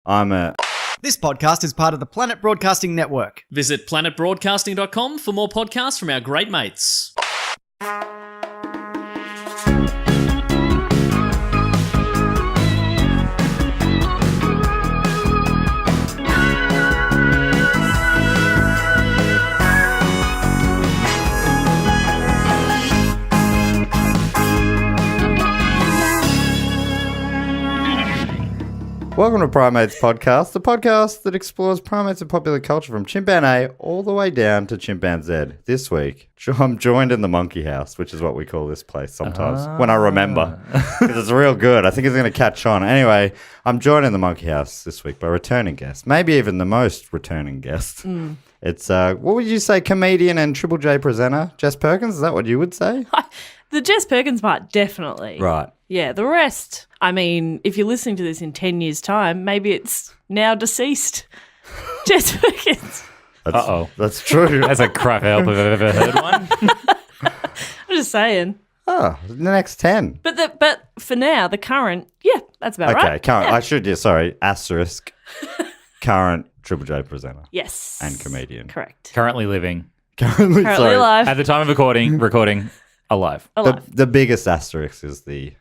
I'm a... This podcast is part of the Planet Broadcasting Network. Visit planetbroadcasting.com for more podcasts from our great mates. Welcome to Primates Podcast, the podcast that explores primates and popular culture from Chimpan A all the way down to Chimpan Z. This week, I'm joined in the monkey house, which is what we call this place sometimes, when I remember, because it's real good. I think it's going to catch on. Anyway, I'm joined in the monkey house this week by a returning guest, maybe even the most returning guest. It's, what would you say, comedian and Triple J presenter, Jess Perkins? Is that what you would say? The Jess Perkins part, definitely. Right. Yeah, the rest, I mean, if you're listening to this in 10 years' time, maybe it's now deceased. Jess Perkins. That's true. That's a crap help if I've ever heard one. I'm just saying. Oh, the next 10. But for now, the current, yeah, that's about right. Okay, current. Yeah. I should, asterisk, current Triple J presenter. Yes. And comedian. Correct. Currently living. Currently alive. At the time of recording, alive. The biggest asterisk is the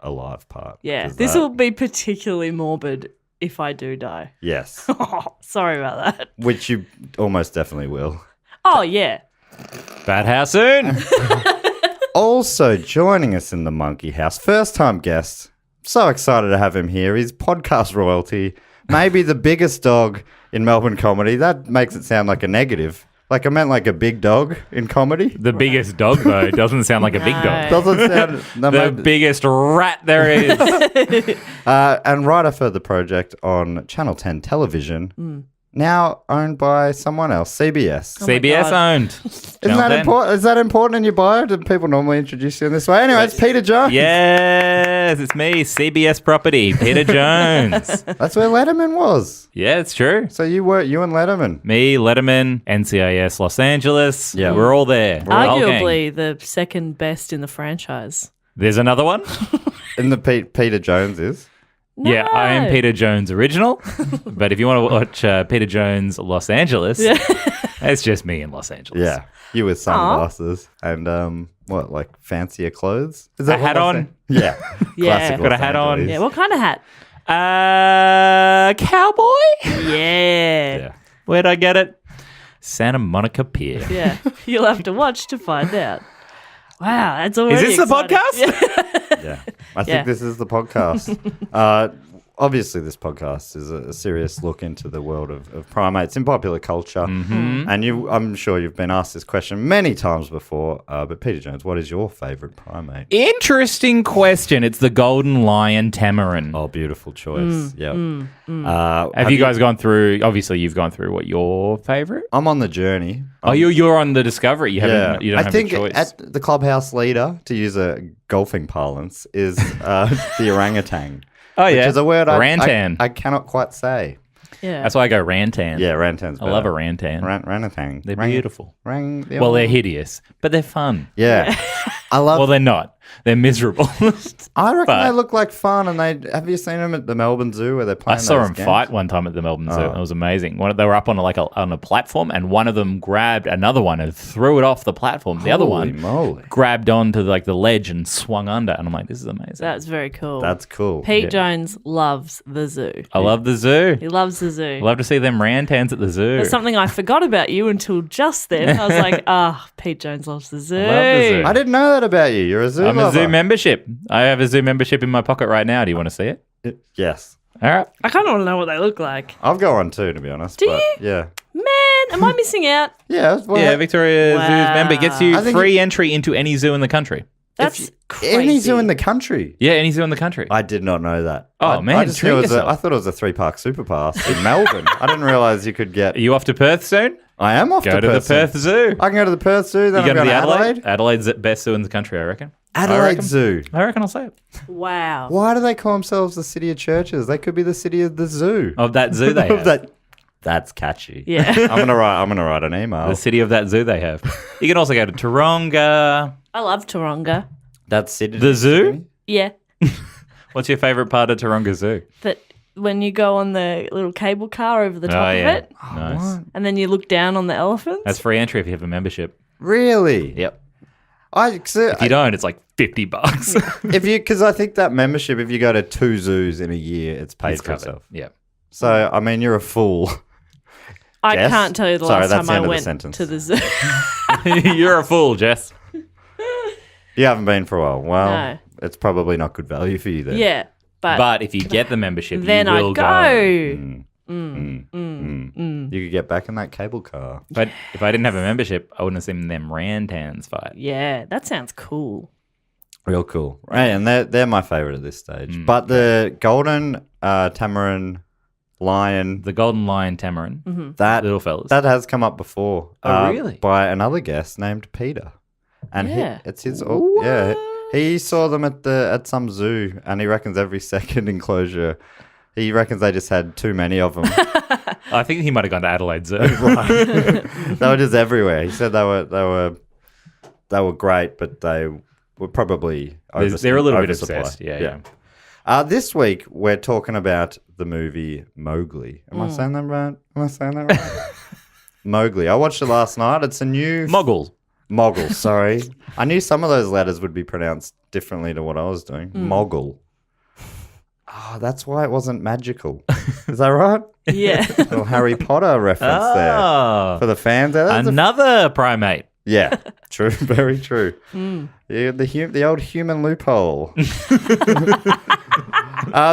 alive part. Yeah, this will be particularly morbid if I do die. Yes. Oh, sorry about that. Which you almost definitely will. Oh, yeah. Bad house soon. Also joining us in the monkey house, first time guest. So excited to have him here. He's podcast royalty, maybe the biggest dog in Melbourne comedy. That makes it sound like a negative. Like, I meant like a big dog in comedy. The biggest dog, though, doesn't sound like a big dog. Doesn't sound... The biggest rat there is. And writer for the project on Channel 10 television, now owned by someone else, CBS. CBS owned. Isn't that important? Is that important in your bio? Do people normally introduce you in this way? Anyway, it's Peter Jones. Yes, it's me, CBS property, Peter Jones. That's where Letterman was. Yeah, it's true. So you and Letterman. Me, Letterman, NCIS Los Angeles. Yeah. We're all there. Arguably the second best in the franchise. There's another one. And the Peter Jones is? No. Yeah, I am Peter Jones original. But if you want to watch Peter Jones Los Angeles, it's just me in Los Angeles. Yeah. You with sunglasses and like fancier clothes? Is that a hat on? Yeah. Yeah. Got a hat on. Yeah, what kind of hat? Cowboy? Yeah. Where'd I get it? Santa Monica Pier. Yeah. You'll have to watch to find out. Wow, that's already Is this exciting. the podcast? Yeah. I think this is the podcast. Obviously, this podcast is a serious look into the world of primates in popular culture. Mm-hmm. And I'm sure you've been asked this question many times before. But Peter Jones, what is your favourite primate? Interesting question. It's the golden lion tamarin. Oh, beautiful choice. Yeah. Have you guys gone through? Obviously, you've gone through what your favourite? I'm on the journey. You're on the discovery. You haven't. You don't I have think a choice. at the clubhouse leader, to use a golfing parlance, is the orangutan. Oh, yeah. Which is a word Rantan. I cannot quite say. Yeah. That's why I go rantan. Yeah, rantan's I better. love a rantan. Ranatang. They're beautiful. They're Well, they're hideous, but they're fun. Yeah. I love... Well, they're not. They're miserable. I reckon they look like fun, and have you seen them at the Melbourne Zoo where they're playing I saw those them games? fight one time at the Melbourne Zoo. It was amazing. They were up on a platform, and one of them grabbed another one and threw it off the platform. The other one moly. grabbed onto the ledge and swung under. And I'm like, this is amazing. That's very cool. That's cool. Pete Jones loves the zoo. I love the zoo. He loves the zoo. I love to see them rantans at the zoo. That's something I forgot about you until just then. I was like, Pete Jones loves the zoo. I love the zoo. I didn't know that about you. You're a zoo I'm lover. a zoo membership. I have a zoo membership in my pocket right now. Do you want to see it? Yes. All right. I kind of want to know what they look like. I've got one too, to be honest. Do but you? Yeah. Man, am I missing out? Yeah. Well, Yeah, Victoria Zoo's member gets you I think free entry into any zoo in the country. That's crazy. Any zoo in the country. Yeah, any zoo in the country. I did not know that. Oh, man, I just treat knew yourself. I thought it was a 3-park super pass in Melbourne. I didn't realise you could get... Are you off to Perth soon? I am off Go to to the Perth. Perth Zoo. I can go to the Perth Zoo, then You I'm go to going the to Adelaide? Adelaide. Adelaide's the best zoo in the country, I reckon. Adelaide Zoo. I reckon I'll say it. Wow. Why do they call themselves the city of churches? They could be the city of the zoo. Of that zoo they have. That's catchy. Yeah. I'm gonna write an email. The city of that zoo they have. You can also go to Taronga. I love Taronga. That's city. The zoo? Yeah. What's your favourite part of Taronga Zoo? That when you go on the little cable car over the top of it, Nice. and then you look down on the elephants. That's free entry if you have a membership. Really? Yep. If If you don't, it's like $50. because I think that membership, if you go to 2 zoos in a year, it's paid It's for covered. itself. Yep. So, I mean, you're a fool. I Jess? can't tell you the Sorry, last that's time the I end of the went sentence. to the zoo. You're a fool, Jess. You haven't been for a while. Well, No. it's probably not good value for you then. Yeah, But if you get the membership, then you I will go. You could get back in that cable car. But if I didn't have a membership, I wouldn't have seen them rantans fight. Yeah, that sounds cool. Real cool. Right, and they're my favorite at this stage. But the golden tamarin lion, The golden lion tamarin, that little fellas. that has come up before. Oh, really? By another guest named Peter. And Yeah. it's his. Yeah, he saw them at some zoo, and he reckons every second enclosure. He reckons they just had too many of them. I think he might have gone to Adelaide Zoo. They were just everywhere. He said they were great, but they were probably They're a little bit oversupply. obsessed. Yeah. This week we're talking about the movie Mowgli. Am I saying that right? Mowgli. I watched it last night. It's a new Mogul. Mogul. Sorry, I knew some of those letters would be pronounced differently to what I was doing. Mogul. Oh, that's why it wasn't magical. Is that right? Yeah. Little Harry Potter reference there Oh, for the fans. That's another primate. Yeah, true, very true. Yeah, the old human loophole.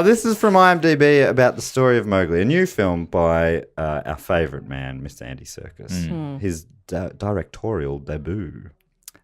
This is from IMDb about the story of Mowgli, a new film by our favourite man, Mr. Andy Serkis. His directorial debut.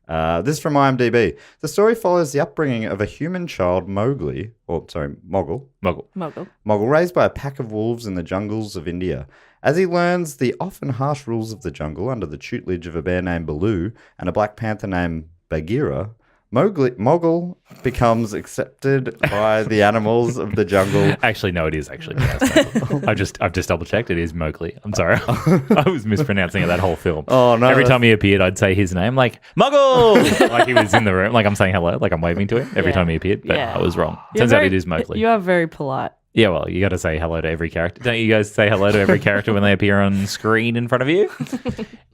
This is from IMDb. The story follows the upbringing of a human child, Mogul. Mogul. Muggle. Raised by a pack of wolves in the jungles of India. As he learns the often harsh rules of the jungle under the tutelage of a bear named Baloo and a black panther named Bagheera, Mogul becomes accepted by the animals of the jungle. Actually, no, it is actually pronounced Mogul. I've just double checked. It is Mowgli. I'm sorry. I was mispronouncing it that whole film. Oh, no, Every that's- time he appeared, I'd say his name, like Mogul, like he was in the room, like I'm saying hello, like I'm waving to him every Yeah. time he appeared. But Yeah. I was wrong. You're Turns out very- it is Mowgli. You are very polite. Yeah, well, you got to say hello to every character. Don't you guys say hello to every character when they appear on screen in front of you?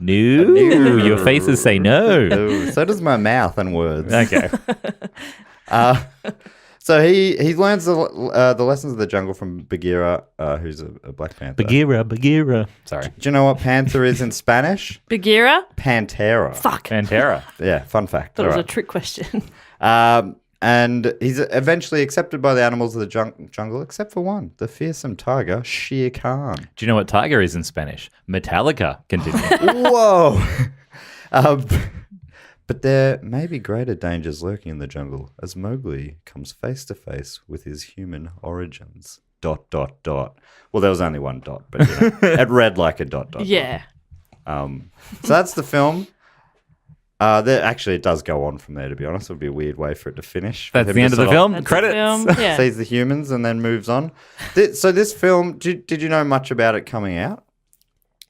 No, your faces say no. Ooh, so does my mouth and words. Okay. So he learns the lessons of the jungle from Bagheera, who's a black panther. Bagheera. Sorry. Do you know what panther is in Spanish? Bagheera? Pantera. Fuck. Pantera. Yeah, fun fact. Thought it was All a trick question. right. And he's eventually accepted by the animals of the jungle, except for one, the fearsome tiger, Shere Khan. Do you know what tiger is in Spanish? Metallica. Continue. Whoa! But there may be greater dangers lurking in the jungle as Mowgli comes face to face with his human origins. ... Well, there was only one dot, but it read like a ... Yeah. So that's the film. Actually, it does go on from there, to be honest. It would be a weird way for it to finish. That's With the him end of just the sort film. That's the Credits. film. Yeah. Sees the humans and then moves on. So this film, did you know much about it coming out?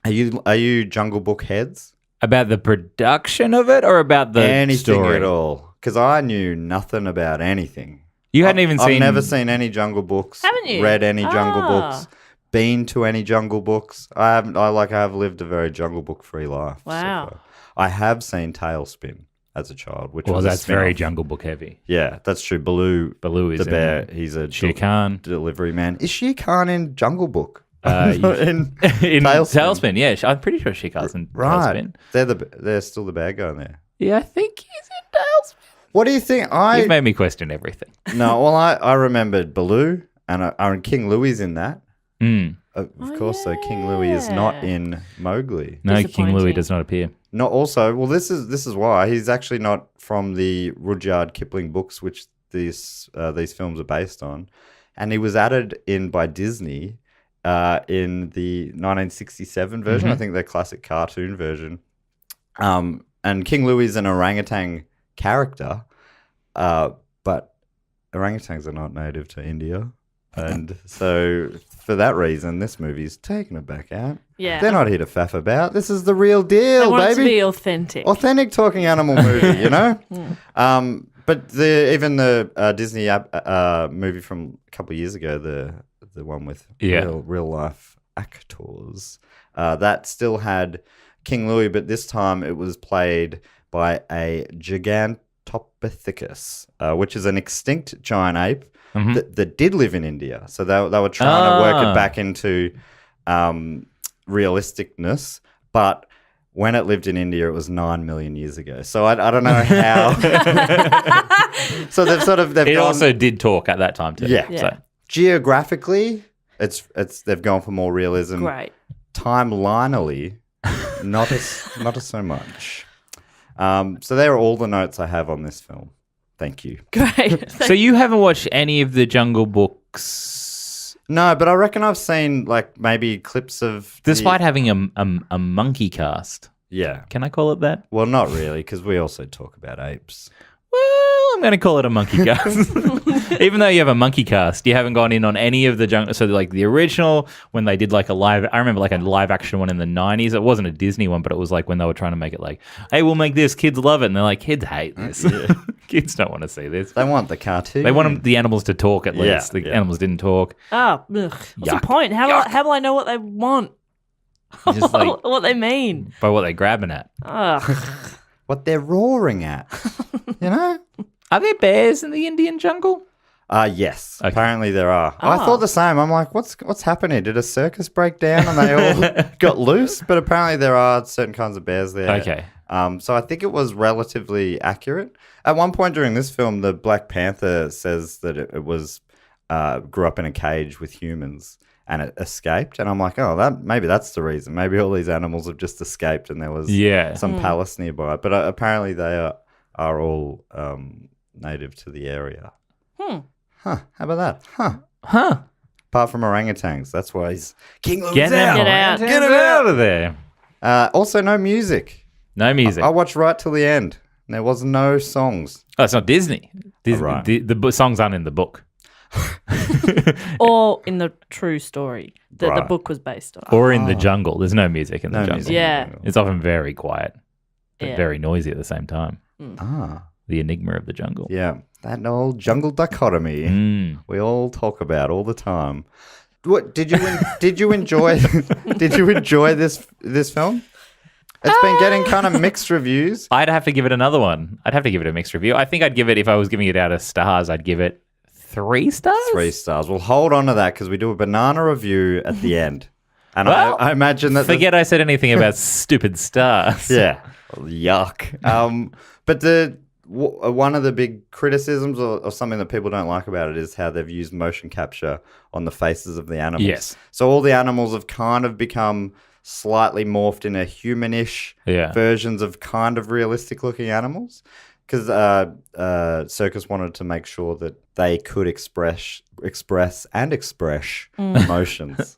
Are you Jungle Book heads? About the production of it or about the Anything story? at all? Because I knew nothing about anything. You hadn't even seen... I've never seen any Jungle Books. Haven't you? Read any Jungle Ah. Books. Been to any Jungle Books. I haven't. I have lived a very Jungle Book free life. so Wow. far. I have seen Tailspin as a child, which Well, was a that's very spin-off. Jungle Book heavy. Yeah, that's true. Baloo Baloo is the bear. in He's a Shere Khan. delivery man. Is Shere Khan in Jungle Book? You- in in Tailspin. Tailspin, yeah. I'm pretty sure she Khan's in Right. Tailspin. They're still the bad guy in there. Yeah, I think he's in Tailspin. What do you think? You've made me question everything. No, well, I remembered Baloo and King Louie's in that. Mm. Of course, so King Louie is not in Mowgli. No, King Disappointing. Louie does not appear. Not also. Well, this is why he's actually not from the Rudyard Kipling books, which these films are based on, and he was added in by Disney in the 1967 version. I think the classic cartoon version. And King Louie is an orangutan character, but orangutans are not native to India. And so, for that reason, this movie's taking it back out. Yeah. They're not here to faff about. This is the real I deal, want it to baby. be authentic. Authentic talking animal movie, you know? But even the Disney movie from a couple of years ago, the one with Yeah. real life actors. That still had King Louis, but this time it was played by a Gigantopithecus, which is an extinct giant ape that did live in India. So they were trying to work it back into realisticness, but when it lived in India, it was 9 million years ago. So I don't know how. So they've gone, also did talk at that time too. Yeah. So. Geographically, they've gone for more realism. Great. Timelinely, not so much. So there are all the notes I have on this film. Thank you. Great. So you haven't watched any of the Jungle Books, No, but I reckon I've seen like maybe clips of. despite having a monkey cast. Yeah. Can I call it that? Well, not really, because we also talk about apes. Well, I'm going to call it a monkey cast. Even though you have a monkey cast, you haven't gone in on any of the jungle. So like the original, when they did like I remember like a live action one in the 90s. It wasn't a Disney one, but it was like when they were trying to make it like, hey, we'll make this. Kids love it. And they're like, kids hate this. Kids don't want to see this. They want the cartoon. They want the animals to talk at least. The animals didn't talk. Oh, what's Yuck. the point? How will I know what they want? Just like What they mean? by what they're grabbing at. Ugh. what they're roaring at. You know? Are there bears in the Indian jungle? Yes. Okay. Apparently there are. I thought the same. I'm like, what's happening? Did a circus break down and they all got loose? But apparently there are certain kinds of bears there. Okay. So I think it was relatively accurate. At one point during this film, the Black Panther says that it was grew up in a cage with humans and it escaped. And I'm like, maybe that's the reason. Maybe all these animals have just escaped and there was some palace nearby. But apparently they are all native to the area. Huh, how about that? Huh. Apart from orangutans. That's why he's King Louis Get out. Get out. Get him out of there. Also, no music. No music. I watched right till the end. There was no songs. Oh, it's not Disney. right. The songs aren't in the book. Or in the true story that the Right. book was based on. Or in the jungle. There's no music in the No jungle. music. Yeah. It's often very quiet, but Yeah. very noisy at the same time. Ah, The enigma of the jungle. yeah. That old jungle dichotomy we all talk about all the time. What did you enjoy? Did you enjoy this film? It's been getting kind of mixed reviews. I'd have to give it another one. I'd have to give it a mixed review. I think I'd give it, if I was giving it out of stars, I'd give it 3 stars. 3 stars. We'll hold on to that because we do a banana review at the end. And Well, I imagine that Forget I said anything about stupid stars. yeah, yuck. But one of the big criticisms or something that people don't like about it is how they've used motion capture on the faces of the animals. Yes. So all the animals have kind of become slightly morphed into humanish versions of kind of realistic looking animals. Because Serkis wanted to make sure that they could express emotions.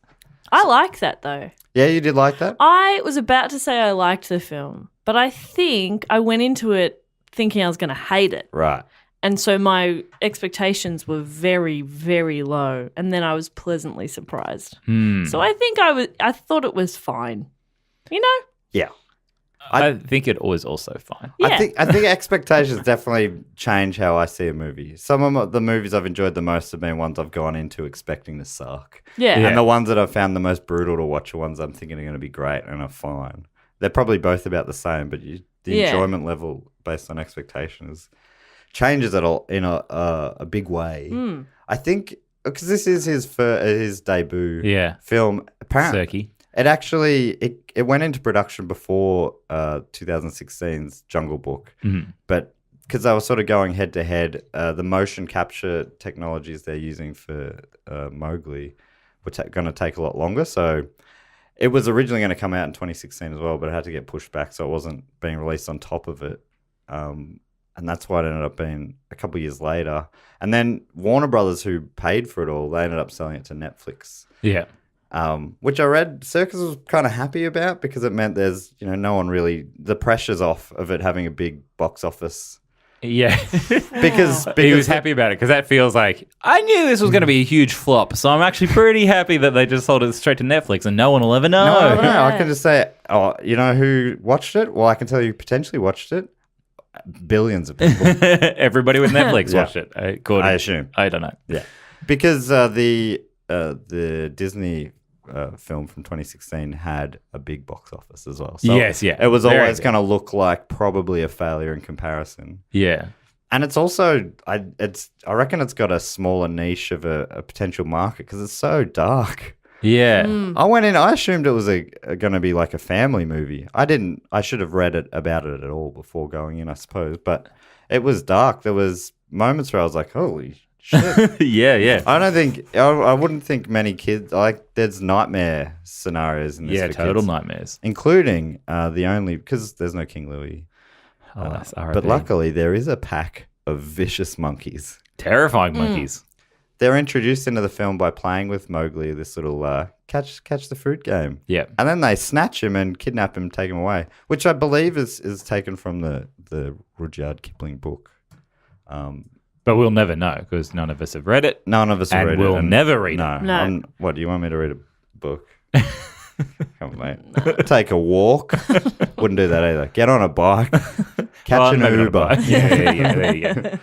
I like that though. Yeah, you did like that? I was about to say I liked the film, but I think I went into it thinking I was going to hate it. Right. And so my expectations were very, very low. And then I was pleasantly surprised. So I think I thought it was fine. You know? Yeah. I think it was also fine. Yeah. I think expectations definitely change how I see a movie. Some of the movies I've enjoyed the most have been ones I've gone into expecting to suck. Yeah. And the ones that I've found the most brutal to watch are ones I'm thinking are going to be great and are fine. They're probably both about the same, but the enjoyment level based on expectations changes it all in a big way. I think because this is his debut film. Apparently, Serkis. it actually it went into production before 2016's Jungle Book, but because they were sort of going head to head, the motion capture technologies they're using for Mowgli were going to take a lot longer. So it was originally going to come out in 2016 as well, but it had to get pushed back, so it wasn't being released on top of it. And that's why it ended up being a couple of years later. And then Warner Brothers, who paid for it all, they ended up selling it to Netflix. Yeah. Which I read Serkis was kind of happy about because it meant there's, no one really, the pressure's off of it having a big box office. Yeah. Because he was happy about it because that feels like, I knew this was going to be a huge flop. So I'm actually pretty happy that they just sold it straight to Netflix and no one will ever know. No, I can just say, you know who watched it? Well, I can tell you potentially watched it. Billions of people. Everybody with Netflix watched it. I assume. I don't know. Yeah. Because the the Disney film from 2016 had a big box office as well. So Yes, yeah. it was Very always big. going to look like probably a failure in comparison. Yeah. And it's also, I reckon it's got a smaller niche of a potential market because it's so dark. Yeah. I went in, I assumed it was going to be like a family movie. I should have read about it at all before going in, I suppose. But it was dark. There was moments where I was like, holy shit. Yeah. I wouldn't think many kids, like there's nightmare scenarios in this Yeah, for total kids, nightmares. including because there's no King Louis. Oh, that's But RIP. luckily there is a pack of vicious monkeys. Terrifying monkeys. They're introduced into the film by playing with Mowgli, this little catch the fruit game. Yeah. And then they snatch him and kidnap him, take him away, which I believe is taken from the Rudyard Kipling book. But we'll never know because none of us have read it. None of us have And read we'll it. never read no, it. No. What, do you want me to read a book? Come on, mate. Take a walk. Wouldn't do that either. Get on a bike. Catch an maybe not a Uber. bike. Yeah, there you go.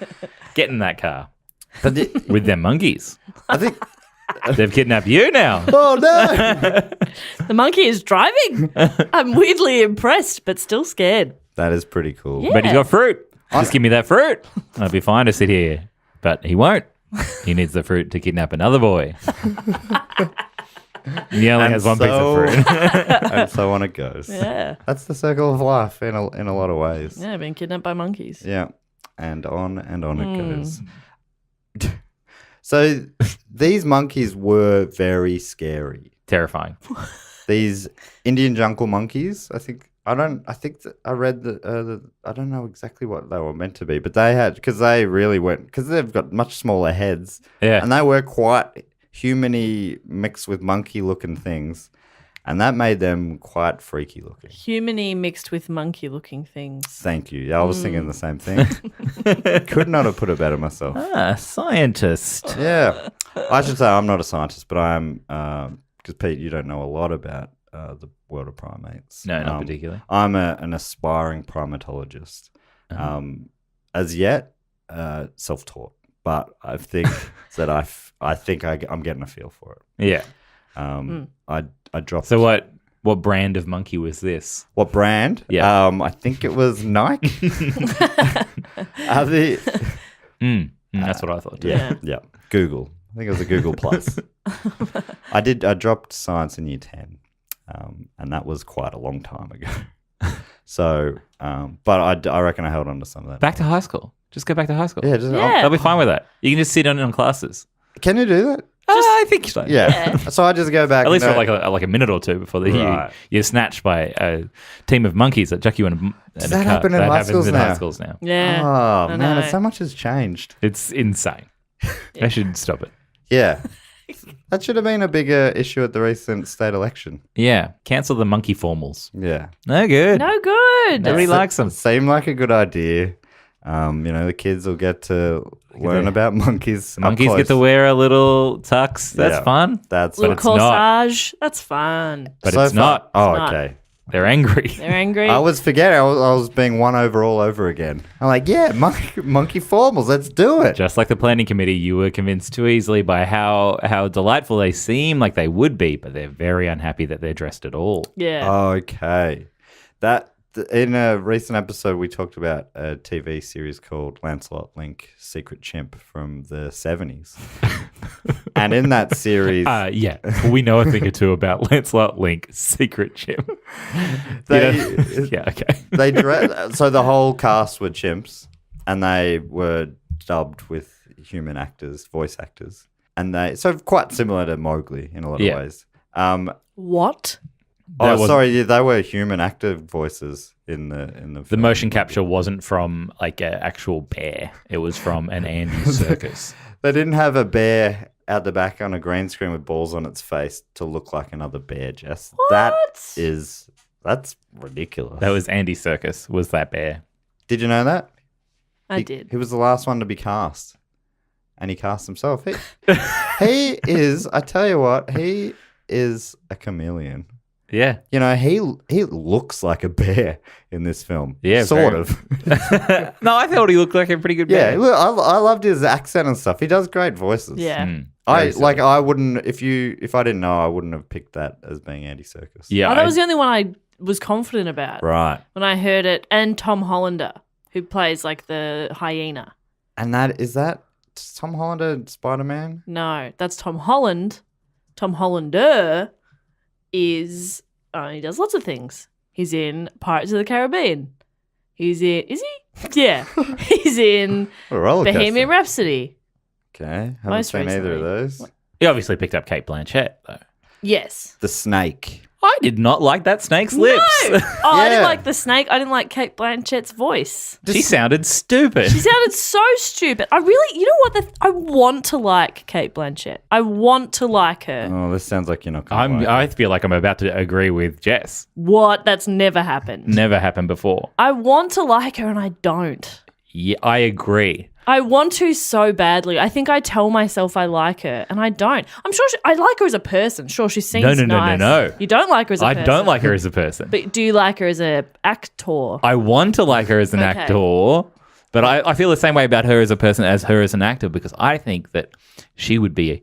Get in that car But with them monkeys. I think... They've kidnapped you now. Oh, no! The monkey is driving. I'm weirdly impressed, but still scared. That is pretty cool. Yeah. But he's got fruit. Just give me that fruit. And I'll be fine to sit here. But he won't. He needs the fruit to kidnap another boy. He only has one piece of fruit. And so on it goes. Yeah. That's the circle of life in a lot of ways. Yeah, being kidnapped by monkeys. Yeah. And on it goes. So these monkeys were very scary. Terrifying. These Indian jungle monkeys, I think I read I don't know exactly what they were meant to be, but they had, because they've got much smaller heads. Yeah. And they were quite human-y mixed with monkey looking things. And that made them quite freaky looking. Human-y mixed with monkey-looking things. Thank you. Yeah, I was thinking the same thing. Could not have put it better myself. Scientist. Yeah. I should say I'm not a scientist, but I am, because Pete, you don't know a lot about the world of primates. No, not particularly. I'm an aspiring primatologist. As yet, self-taught, but I think that I'm getting a feel for it. Yeah. I dropped. So what brand of monkey was this? What brand? Yeah. I think it was Nike. That's what I thought too. Yeah. Google. I think it was a Google Plus. I dropped science in year 10, and that was quite a long time ago. So, but I reckon I held on to some of that. Back to high school. Just go back to high school. Yeah. They'll be fine with that. You can just sit on classes. Can you do that? I think so. Yeah. So I just go back. At least for and, like a minute or two before Right. you're snatched by a team of monkeys that chuck you in a Does in a that cart. happen in That high happens schools in now? high schools now. Yeah. Oh I man, know. so much has changed. It's insane. They should stop it. Yeah. That should have been a bigger issue at the recent state election. Yeah. Cancel the monkey formals. Yeah. No good. No good. Nobody likes them. Seemed like a good idea. The kids will get to learn about monkeys. up Monkeys close. get to wear a little tux. That's Yeah. fun. That's Little it's not. corsage. That's fun. But so it's not. Oh, It's not. okay. They're angry. They're angry. I was forgetting. I was being won over all over again. I'm like, yeah, monkey formals. Let's do it. Just like the planning committee, you were convinced too easily by how delightful they seem like they would be, but they're very unhappy that they're dressed at all. yeah. Okay. In a recent episode, we talked about a TV series called Lancelot Link Secret Chimp from the 70s. And in that series, Yeah, we know a thing or two about Lancelot Link, Secret Chimp. Yeah, okay. so the whole cast were chimps, and they were dubbed with human actors, voice actors. And so quite similar to Mowgli in a lot of ways. What? They were human actor voices in the The film. motion capture wasn't from like an actual bear. It was from an Andy Serkis. They didn't have a bear out the back on a green screen with balls on its face to look like another bear, Jess. What? That's ridiculous. That was Andy Serkis, was that bear. Did you know that? I did. He was the last one to be cast. And he cast himself. He is, I tell you what, he is a chameleon. Yeah. You know, he looks like a bear in this film. Yeah, sort very- of. No, I thought he looked like a pretty good Yeah, bear. look, I loved his accent and stuff. He does great voices. Yeah. I wouldn't if I didn't know, I wouldn't have picked that as being Andy Serkis. Yeah. Oh, that was the only one I was confident about Right. when I heard it. And Tom Hollander, who plays like the hyena. And is that Tom Hollander Spider-Man? No, that's Tom Holland. Tom Hollander is he does lots of things. He's in Pirates of the Caribbean. Is he? Yeah. He's in A roller coaster. Bohemian Rhapsody. Okay. Haven't Most seen either of recently. those. He obviously picked up Kate Blanchett, though. Yes. The Snake. I did not like that snake's lips. No. Oh, I Yeah. didn't like the snake. I didn't like Kate Blanchett's voice. She sounded stupid. She sounded so stupid. I really, you know what? I want to like Kate Blanchett. I want to like her. Oh, this sounds like you're not going to I feel like I'm about to agree with Jess. What? That's never happened. Never happened before. I want to like her and I don't. Yeah, I agree. I want to so badly. I think I tell myself I like her and I don't. I'm sure I like her as a person. Sure, she seems nice. No. You don't like her as a I person. don't like her as a person. But do you like her as an actor? I want to like her as an Okay. actor, but I feel the same way about her as a person as her as an actor because I think that she would be.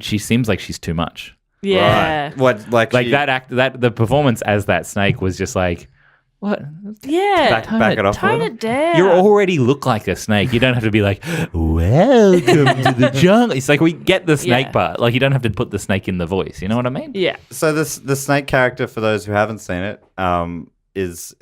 She seems like she's too much. Yeah. Right. What, like That the performance as that snake was just like, what? Yeah. back it off. a Tone little? it down. You already look like a snake. You don't have to be like, welcome to the jungle. It's like we get the snake Yeah. part. Like you don't have to put the snake in the voice. You know what I mean? Yeah. So the snake character, for those who haven't seen it, is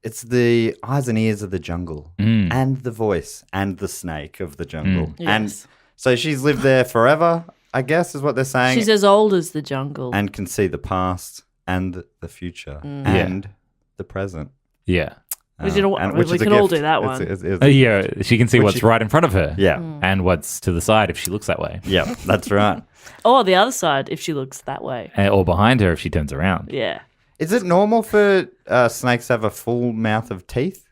it's the eyes and ears of the jungle and the voice and the snake of the jungle. And Yes. so she's lived there forever, I guess, is what they're saying, She's as old as the jungle. and can see the past and the future and the present. Yeah. We can all- and- we which is a can all gift. do that one. Yeah. She can see Which what's right in front of her. Yeah. And what's to the side if she looks that way. Yeah, that's right. Or the other side if she looks that way. Or behind her if she turns around. Yeah. Is it normal for snakes to have a full mouth of teeth?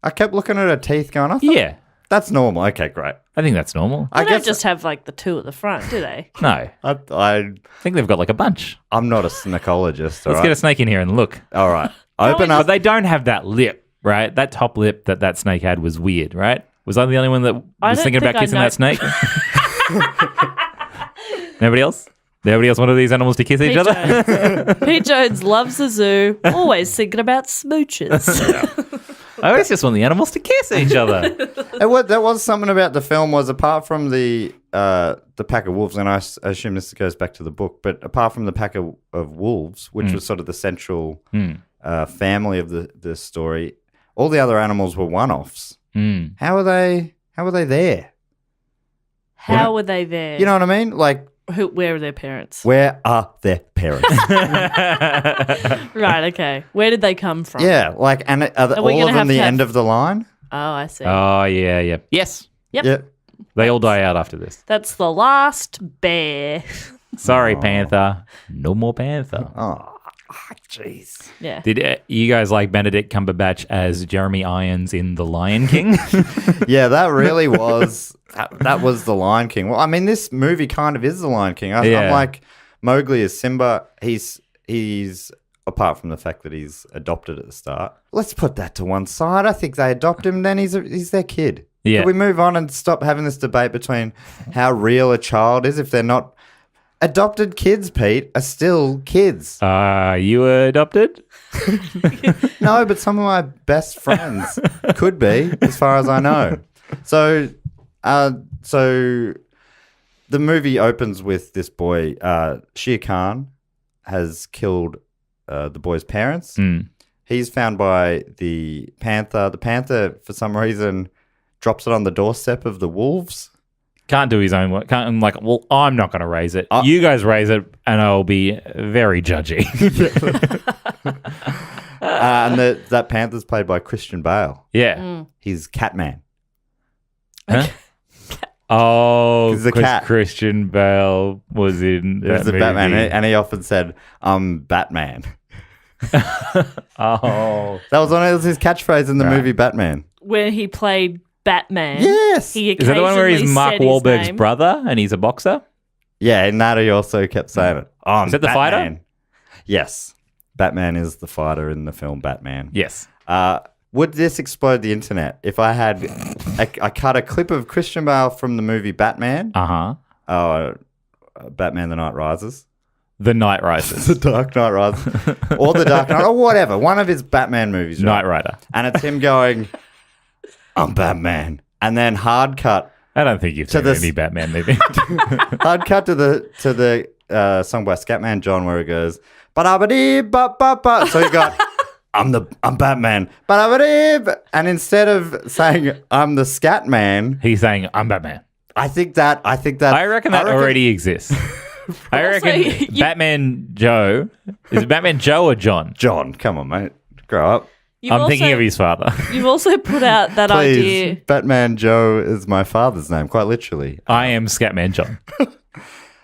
I kept looking at her teeth going, I thought Yeah. that's normal. Okay, great. I think that's normal. They I don't guess just have like the two at the front, do they? No. I think they've got like a bunch. I'm not a snakeologist. Let's get a snake in here and look. All right. Open But up. they don't have that lip, right? That top lip that snake had was weird, right? Was I the only one that I was don't thinking about think I kissing know. that snake? Nobody else? Nobody else wanted these animals to kiss each Pete other? Jones. Pete Jones loves the zoo, always thinking about smooches. I always just want the animals to kiss each other. There was something about the film was apart from the pack of wolves, and I assume this goes back to the book, but apart from the pack of wolves, which was sort of the central family of the story, all the other animals were one-offs. How are they there? How were they there? You know what I mean? Like, Where are their parents? where are their parents? Right, okay. Where did they come from? Yeah, like, and are we all gonna of them have the to have- end of the line? Oh, I see. Oh, yeah. Yes. Yep. Yeah. They all die out after this. That's the last bear. Sorry, Panther. No more Panther. Oh, jeez. Yeah. Did you guys like Benedict Cumberbatch as Jeremy Irons in The Lion King? Yeah, that really was. That was The Lion King. Well, I mean, this movie kind of is The Lion King. I'm like, Mowgli is Simba. He's apart from the fact that he's adopted at the start. Let's put that to one side. I think they adopt him, then he's their kid. Yeah. Can we move on and stop having this debate between how real a child is if they're not? Adopted kids, Pete, are still kids. You adopted? No, but some of my best friends could be, as far as I know. So the movie opens with this boy, Shere Khan, has killed the boy's parents. He's found by the panther. The panther, for some reason, drops it on the doorstep of the wolves. Can't do his own work. I'm like, well, I'm not going to raise it. You guys raise it, and I'll be very judgy. And that panther's played by Christian Bale. Yeah. He's Catman. Huh? Oh, He's a cat. Christian Bale was in He was that the movie. Batman, and he often said, "I'm Batman." Oh. That was his catchphrase in the movie Batman. Where he played Batman. Yes. He Is that the one where he's occasionally Mark said his Wahlberg's name. brother and he's a boxer? Yeah, and Natalie also kept saying it. Oh, Is that the fighter? Yes. Batman is the fighter in the film Batman. Yes. Would this explode the internet if I had I cut a clip of Christian Bale from the movie Batman? Batman The Night Rises. The Night Rises. The Dark Knight Rises. Or The Dark Knight, or whatever. One of his Batman movies. Right? Knight Rider. And it's him going, I'm Batman. And then hard cut. I don't think you've seen any Batman movie. Hard cut to the song by Scatman John where it goes, ba-da-ba-dee-ba-ba-ba. So you got, I'm Batman. Ba-da-ba-dee. And instead of saying, I'm the Scatman, He's saying, I'm Batman. I reckon that already exists. I reckon Batman Joe. Is it Batman Joe or John? John, come on, mate. Grow up. I'm thinking of his father. You've also put out that Please, idea. Batman Joe is my father's name, quite literally. I am Scatman John.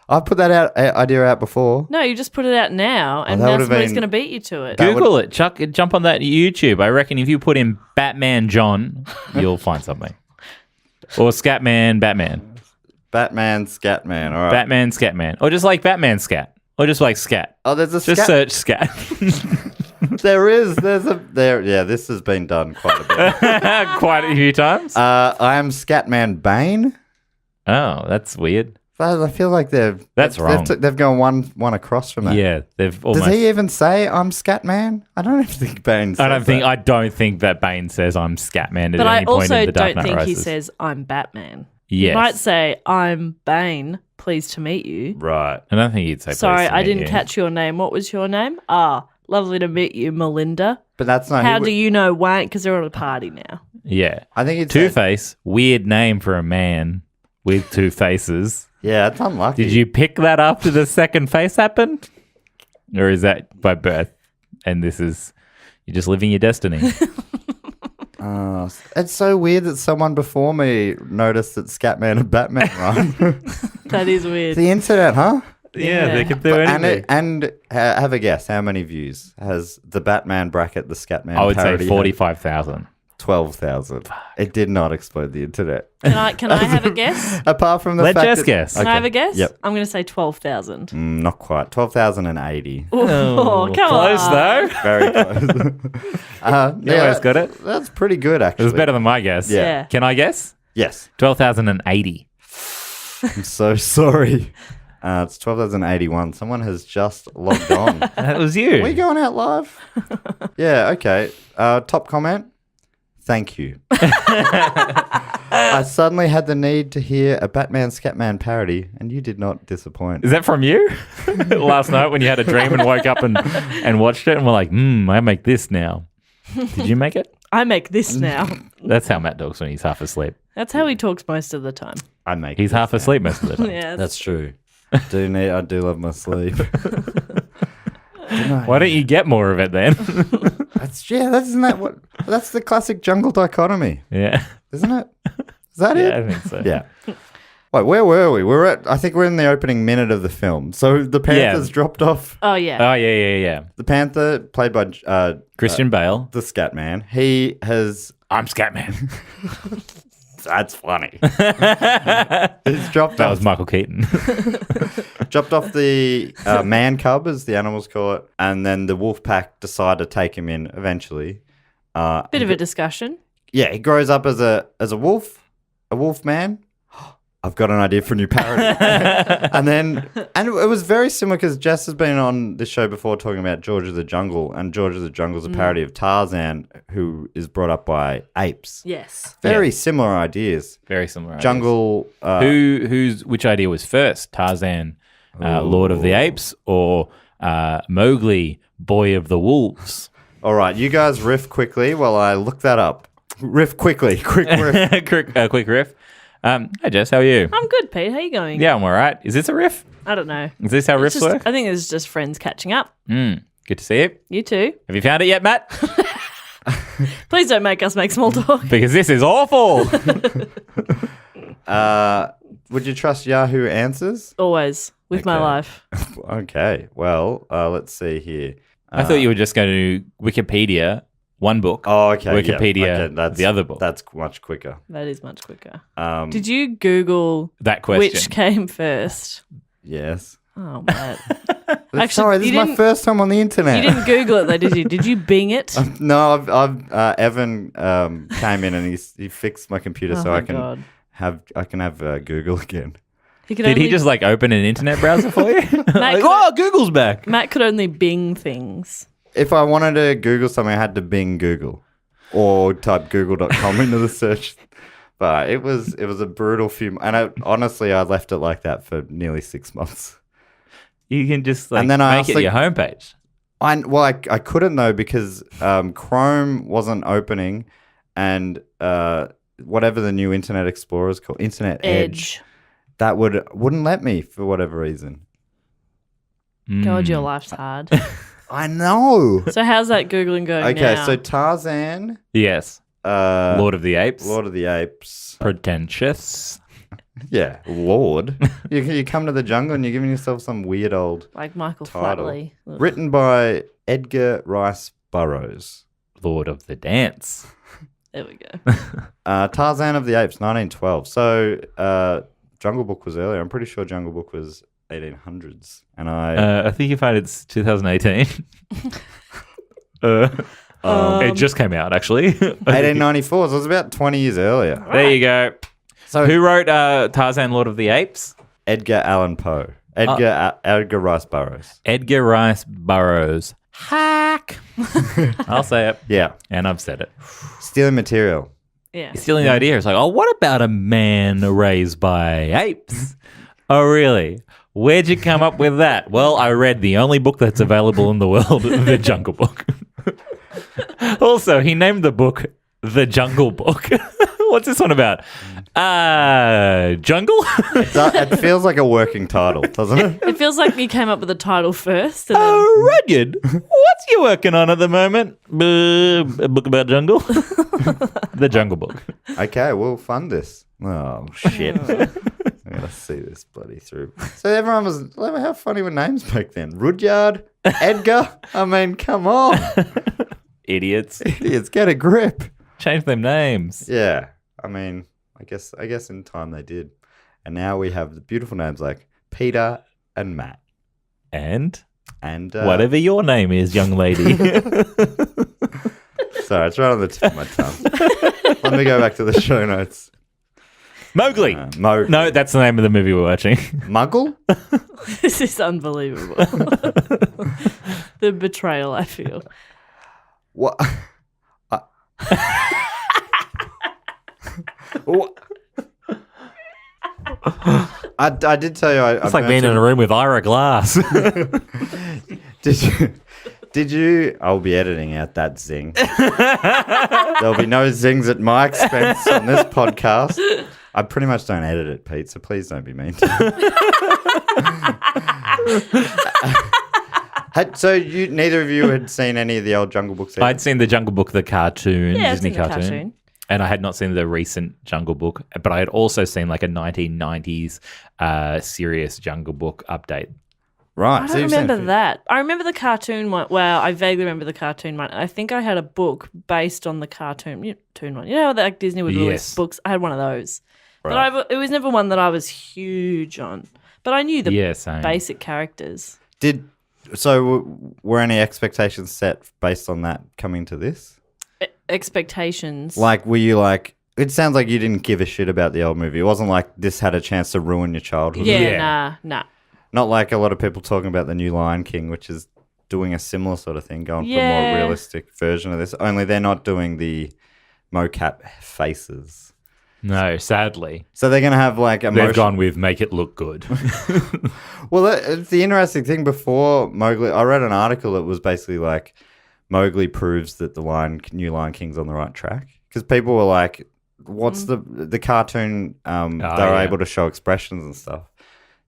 I've put that idea out before. No, you just put it out now, and that now would've somebody's been- going to beat you to it. That Google it. Jump on that YouTube. I reckon if you put in Batman John, you'll find something. Or Scatman Batman. Batman Scatman, all right. Batman Scatman. Or just like Batman Scat. Or just like Scat. Oh, there's a Just search Scat. Yeah, this has been done quite a bit. Quite a few times. I am Scatman Bane. Oh, that's weird. I feel like That's wrong. They've gone one across from that. Yeah, they've almost. Does he even say I'm Scatman? I don't even think Bane says I don't that. think that Bane says I'm Scatman at But I any point also in the Dark don't Knight think he Rises. says, I'm Batman. Yes. He might say, I'm Bane, pleased to meet you. Right. I don't think he'd say. Sorry, pleased to I meet didn't you. catch your name. What was your name? Lovely to meet you, Melinda. But that's not... How do you know Wayne? Because they're at a party now. Yeah, I think it's... Say, Two-Face, weird name for a man with two faces. yeah, it's unlucky. Did you pick that after the second face happened, or is that by birth? And this is you're just living your destiny. It's so weird that someone before me noticed that Scatman and Batman run. That is weird. The internet, huh? Yeah, they could do anything. And have a guess. How many views has the Batman bracket, the Scatman I would say parody had? 45,000. 12,000. It did not explode the internet. Can I have a guess? Apart from the Let fact Jess that... guess. Can I have a guess? Yep. I'm going to say 12,000. Not quite. 12,080. Oh, come Close on. though. Very close. You always got it. That's pretty good, It actually. was better than my guess. Yeah. Can I guess? Yes. 12,080. I'm so sorry. It's 12,081. Someone has just logged on. That was you. Are we going out live? Yeah, okay. Top comment. Thank you. I suddenly had the need to hear a Batman Scatman parody, and you did not disappoint. Is that from you? Last night when you had a dream and woke up and watched it and were like, I make this now. Did you make it? I make this now. That's how Matt talks when he's half asleep. That's how he talks most of the time. I make He's this half now. asleep most of the time. Yeah. That's true. I do love my sleep. Why don't you get more of it then? That's the classic jungle dichotomy, Yeah. isn't it? Is that Yeah, it? I think so. Yeah. Wait, where were we? I think we're in the opening minute of the film. So the Panther's dropped off. Oh, yeah. Oh, yeah. The Panther, played by Christian Bale. the Scatman, he has... I'm Scatman. That's funny. He's dropped That off, was Michael Keaton. dropped off the man cub, as the animals call it, and then the wolf pack decide to take him in eventually. Bit of a discussion. Yeah, he grows up as a wolf man. I've got an idea for a new parody. and it was very similar because Jess has been on this show before talking about George of the Jungle, and George of the Jungle is a parody of Tarzan, who is brought up by apes. Yes. Very similar ideas. Very similar. ideas. Jungle. Which idea was first? Tarzan, Lord of the Apes, or Mowgli, Boy of the Wolves? All right, you guys riff quickly while I look that up. Riff quickly. Quick riff. Quick riff. Hey Jess, how are you? I'm good, Pete. How you going? Yeah, I'm all right. Is this a riff? I don't know. Is this how It's riffs just- work? I think it's just friends catching up. Good to see you. You too. Have you found it yet, Matt? Please don't make us make small talk. Because this is awful. Would you trust Yahoo Answers? Always. With my Okay. life. Okay, well, let's see here. I thought you were just going to Wikipedia one book. Oh, okay. yeah, Wikipedia okay, the other book. That's much quicker. That is much quicker. Did Did you Google That question. which came first? Yes. Oh, Matt. Actually, Sorry, this is you my first time on the internet. You didn't Google it though, did you? Did you Bing it? No, Evan came in and he fixed my computer so I can have Google again. Did he just like open an internet browser for you? Like, Google's back. Matt could only Bing things. If I wanted to Google something, I had to Bing Google or type google.com into the search. But it was a brutal few, and honestly, I left it like that for nearly 6 months. You can just like and then make it your homepage. I couldn't though because Chrome wasn't opening, and whatever the new Internet Explorer is called, Internet Edge, that wouldn't let me for whatever reason. God, your life's hard. I know. So how's that Googling going now? Okay, so Tarzan. Yes. Lord of the Apes. Lord of the Apes. Pretentious. Yeah, Lord. you come to the jungle and you're giving yourself some weird old like Michael title. Flatley. Ugh. Written by Edgar Rice Burroughs. Lord of the Dance. There we go. Tarzan of the Apes, 1912. So Jungle Book was earlier. I'm pretty sure Jungle Book was 1800s. And I think you find it's 2018. It just came out, actually. 1894, so it was about 20 years earlier. There you go. So who wrote Tarzan, Lord of the Apes? Edgar Allan Poe. Edgar Rice Burroughs. Edgar Rice Burroughs. Hack. I'll say it. Yeah. And I've said it. Stealing material. Yeah. He's stealing the idea. It's like, oh, what about a man raised by apes? Oh, really? Where'd you come up with that? Well, I read the only book that's available in the world, The Jungle Book. Also, he named the book The Jungle Book. What's this one about? Jungle? It feels like a working title, doesn't it? It feels like you came up with the title first. And Oh, Rudyard. What's you working on at the moment? A book about jungle? The Jungle Book. Okay, we'll fund this. Oh, shit. I gotta see this bloody through. So everyone was, how funny were names back then? Rudyard? Edgar? I mean, come on. Idiots. Idiots, get a grip. Change them names. Yeah. I mean, I guess in time they did. And now we have the beautiful names like Peter and Matt. And whatever your name is, young lady. Sorry, it's right on the tip of my tongue. Let me go back to the show notes. Mowgli. Mowgli. No, that's the name of the movie we're watching. Muggle? This is unbelievable. The betrayal, I feel. What? What? I did tell you. It's like being in a room with Ira Glass. Did you? I'll be editing out that zing. There'll be no zings at my expense on this podcast. I pretty much don't edit it, Pete, so please don't be mean to me. So neither of you had seen any of the old Jungle Books? I'd seen the Jungle Book, the cartoon, Yeah, Disney I've seen the cartoon. And I had not seen the recent Jungle Book, but I had also seen like a 1990s serious Jungle Book update. Right. I so don't you've seen remember a few. that. I remember the cartoon one. Well, I vaguely remember the cartoon one. I think I had a book based on the cartoon one. You know how like Disney would release Yes. books? I had one of those. Right. But it was never one that I was huge on. But I knew the Same. basic characters. Were any expectations set based on that coming to this? Expectations. Like, were you like, it sounds like you didn't give a shit about the old movie. It wasn't like this had a chance to ruin your childhood. Yeah, nah. Not like a lot of people talking about the new Lion King, which is doing a similar sort of thing, going for a Yeah. more realistic version of this. Only they're not doing the mocap faces. No, sadly. So they're going to have like emotion. They've gone with make it look good. Well, it's the interesting thing before Mowgli. I read an article that was basically like Mowgli proves that the new Lion King's on the right track. Because people were like, what's the cartoon? They're able to show expressions and stuff.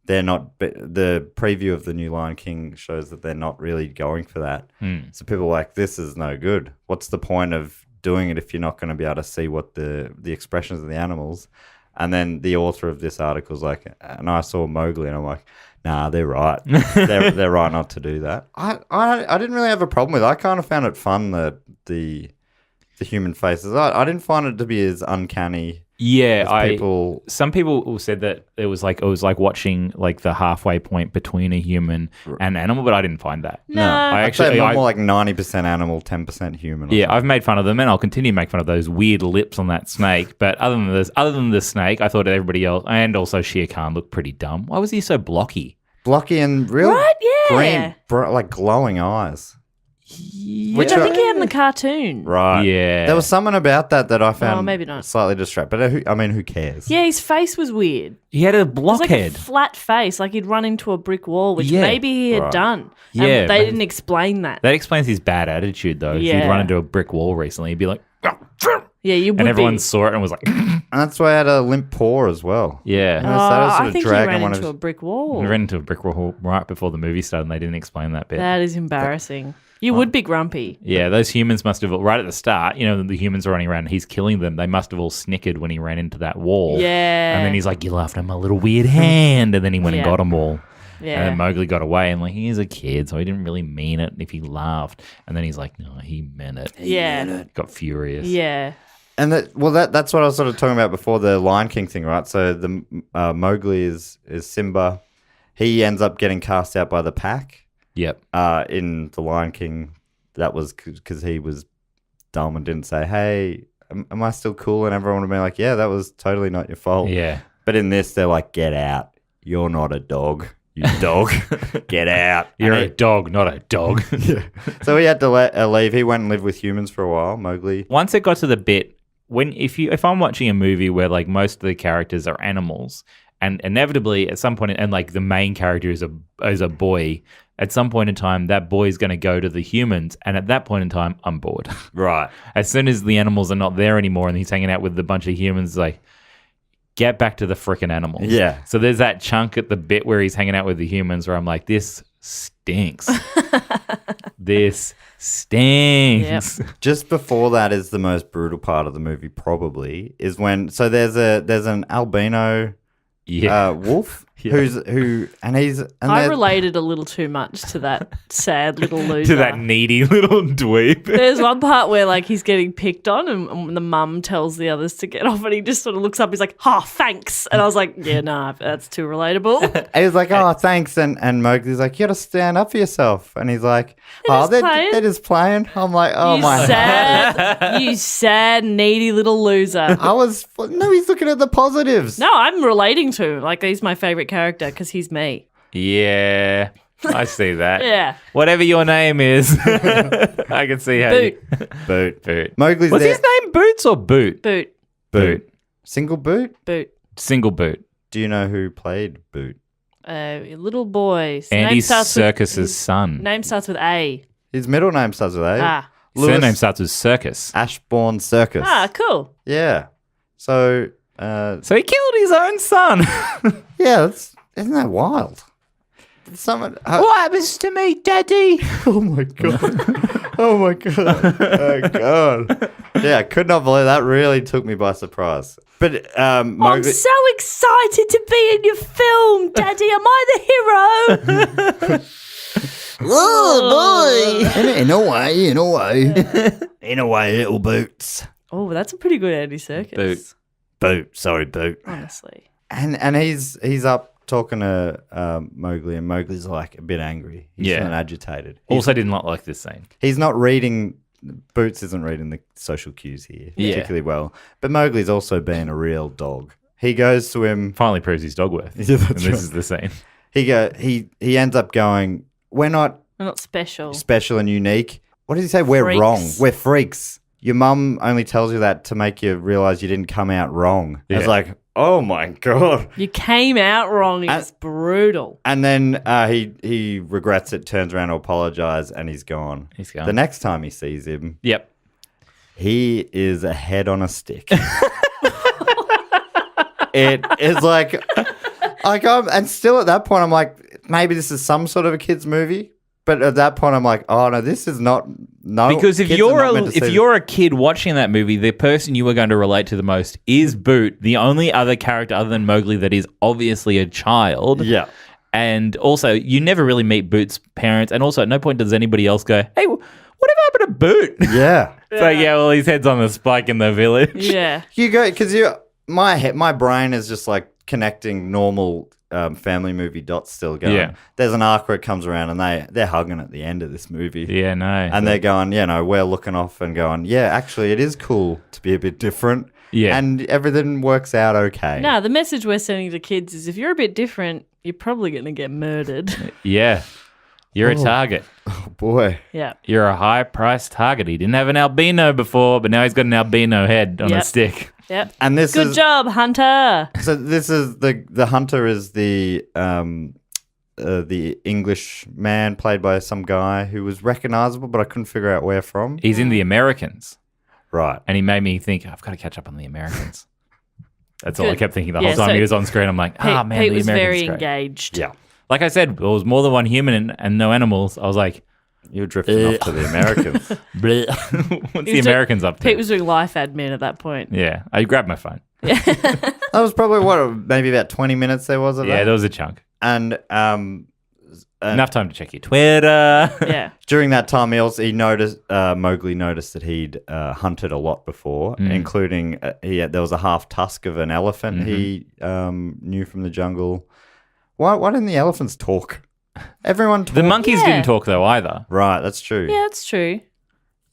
They're not. The preview of the new Lion King shows that they're not really going for that. So people are like, this is no good. What's the point of doing it if you're not going to be able to see what the expressions of the animals? And then the author of this article is like, and I saw Mowgli and I'm like, nah, they're right. they're right not to do that. I didn't really have a problem with it. I kind of found it fun, the human faces. I didn't find it to be as uncanny. Yeah, People, some people said that it was like watching like the halfway point between a human and animal, but I didn't find that. No. I'd say more like 90% animal, 10% human. or Yeah, I've made fun of them, and I'll continue to make fun of those weird lips on that snake. But other than the snake, I thought everybody else, and also Shere Khan, looked pretty dumb. Why was he so blocky? blocky and real Right, yeah. green, like glowing eyes. Which I think he had in the cartoon. Right. Yeah. There was something about that I found maybe not. slightly distracting. But who cares? Yeah, his face was weird. He had a It was like a blockhead. flat face, like he'd run into a brick wall, which Yeah. maybe he had Right. done. Yeah, And they but- didn't explain that. That explains his bad attitude, though. If he'd Yeah. run into a brick wall recently, he'd be like, Yeah, you would and everyone be. saw it and was like, And that's why I had a limp paw as well. yeah. And I started sort I of think he dragging ran one of into his- a brick wall. We ran into a brick wall right before the movie started, and they didn't explain that bit. That is embarrassing. You would be grumpy. Yeah, those humans must have, right at the start, the humans are running around and he's killing them. They must have all snickered when he ran into that wall. Yeah. And then he's like, you laughed at my little weird hand. And then he went and Yeah. got them all. Yeah. And then Mowgli got away and like, he's a kid, so he didn't really mean it if he laughed. And then he's like, no, he meant it. Yeah. Got furious. Yeah. And that's what I was sort of talking about before, the Lion King thing, right? So the Mowgli is Simba. He ends up getting cast out by the pack. Yep. In the Lion King, that was because he was dumb and didn't say, "Hey, am I still cool?" And everyone would be like, "Yeah, that was totally not your fault." Yeah. But in this, they're like, "Get out! You're not a dog. You dog. Get out! You're And a dog, not a dog. yeah. So he had to leave. He went and lived with humans for a while. Mowgli. Once it got to the bit if I'm watching a movie where like most of the characters are animals, and inevitably at some point, and like the main character is a boy, at some point in time that boy is going to go to the humans, and at that point in time I'm bored. Right. As soon as the animals are not there anymore and he's hanging out with a bunch of humans, like, get back to the frickin' animals. Yeah. So there's that chunk at the bit where he's hanging out with the humans where I'm like, this stinks. This stinks. Yep. Just before that is the most brutal part of the movie. Probably is when there's an albino wolf I related a little too much to that sad little loser. To that needy little dweeb. There's one part where like he's getting picked on and the mum tells the others to get off and he just sort of looks up, he's like, thanks. And I was like, yeah, nah, that's too relatable. He was like, "Oh, thanks," and Mowgli's like, "You got to stand up for yourself." And he's like, they're just playing." I'm like, "Oh you my sad, you sad, needy little loser. he's looking at the positives. No, I'm relating to him. Like he's my favorite character because he's me. Yeah. I see that. Yeah. Whatever your name is. I can see how Boot. Boot. Mowgli's Was there. his name Boots or Boot? Boot. Boot. Single Boot. Single Boot. Do you know who played Boot? Little boy. Andy Serkis' son. Name starts with A. His middle name starts with A. Surname starts with Serkis. Ashbourne Serkis. Cool. Yeah. So, So he killed his own son. yeah, isn't that wild? Someone. What happens to me, Daddy? Oh my god! Oh my god! Oh god! Yeah, I could not believe that. Really took me by surprise. But I'm Mowgli. so excited to be in your film, Daddy. Am I the hero? Oh boy! In a way, little boots. Oh, that's a pretty good Andy Serkis. Boot. Sorry, Boot. Honestly. And he's up talking to Mowgli, and Mowgli's like a bit angry. He's feeling agitated. Also did not like this scene. He's not reading. Boots isn't reading the social cues here particularly well. But Mowgli's also being a real dog. He goes to him. Finally proves his dog worth. Yeah, that's and this is the scene. He ends up going, "We're not special and unique." What did he say? We're Freaks. wrong. We're freaks. Your mum only tells you that to make you realize you didn't come out wrong. Yeah. It's like, oh my god. You came out wrong. It's brutal. And then he regrets it, turns around to apologize, and he's gone. He's gone. The next time he sees him, Yep. he is a head on a stick. It is like and still at that point, I'm like, maybe this is some sort of a kid's movie. But at that point, I'm like, oh no, this is not. No, Because if kids are not meant to see you're a kid watching that movie, the person you are going to relate to the most is Boot, the only other character other than Mowgli that is obviously a child. this. Yeah. And also, you never really meet Boot's parents. And also, at no point does anybody else go, "Hey, whatever happened to Boot?" Yeah. So, well, his head's on the spike in the village. Yeah. You go because my brain is just like connecting normal family movie dots still going. Yeah. There's an arc where it comes around and they're hugging at the end of this movie. Yeah, no. And they're going, we're looking off and going, yeah, actually it is cool to be a bit different. Yeah. And everything works out okay. No, the message we're sending to kids is if you're a bit different, you're probably going to get murdered. Yeah. You're a target. Oh, boy. Yeah. You're a high-priced target. He didn't have an albino before, but now he's got an albino head on a Yep. stick. Yep. And this Good is job, Hunter. so this is the hunter is the English man played by some guy who was recognizable, but I couldn't figure out where from. He's in The Americans, Right. and he made me think, I've got to catch up on The Americans. That's all I Good. kept thinking the Yeah, whole time so he was on screen. I'm like, Pete, man, Pete The was Americans very is great. engaged. Yeah. Like I said, there was more than one human and no animals. I was like, You're drifting off to the Americans. bleh. What's He The was Americans up to? Pete was doing life admin at that point. Yeah, I grabbed my phone. That was probably maybe about 20 minutes there was of Yeah, that. there was a chunk. And Enough time to check your Twitter. Yeah. during that time, he noticed Mowgli noticed that he'd hunted a lot before, including there was a half tusk of an elephant he knew from the jungle. Why didn't the elephants talk? Everyone talked. The monkeys Yeah. didn't talk though either. Right, that's true. Yeah, that's true.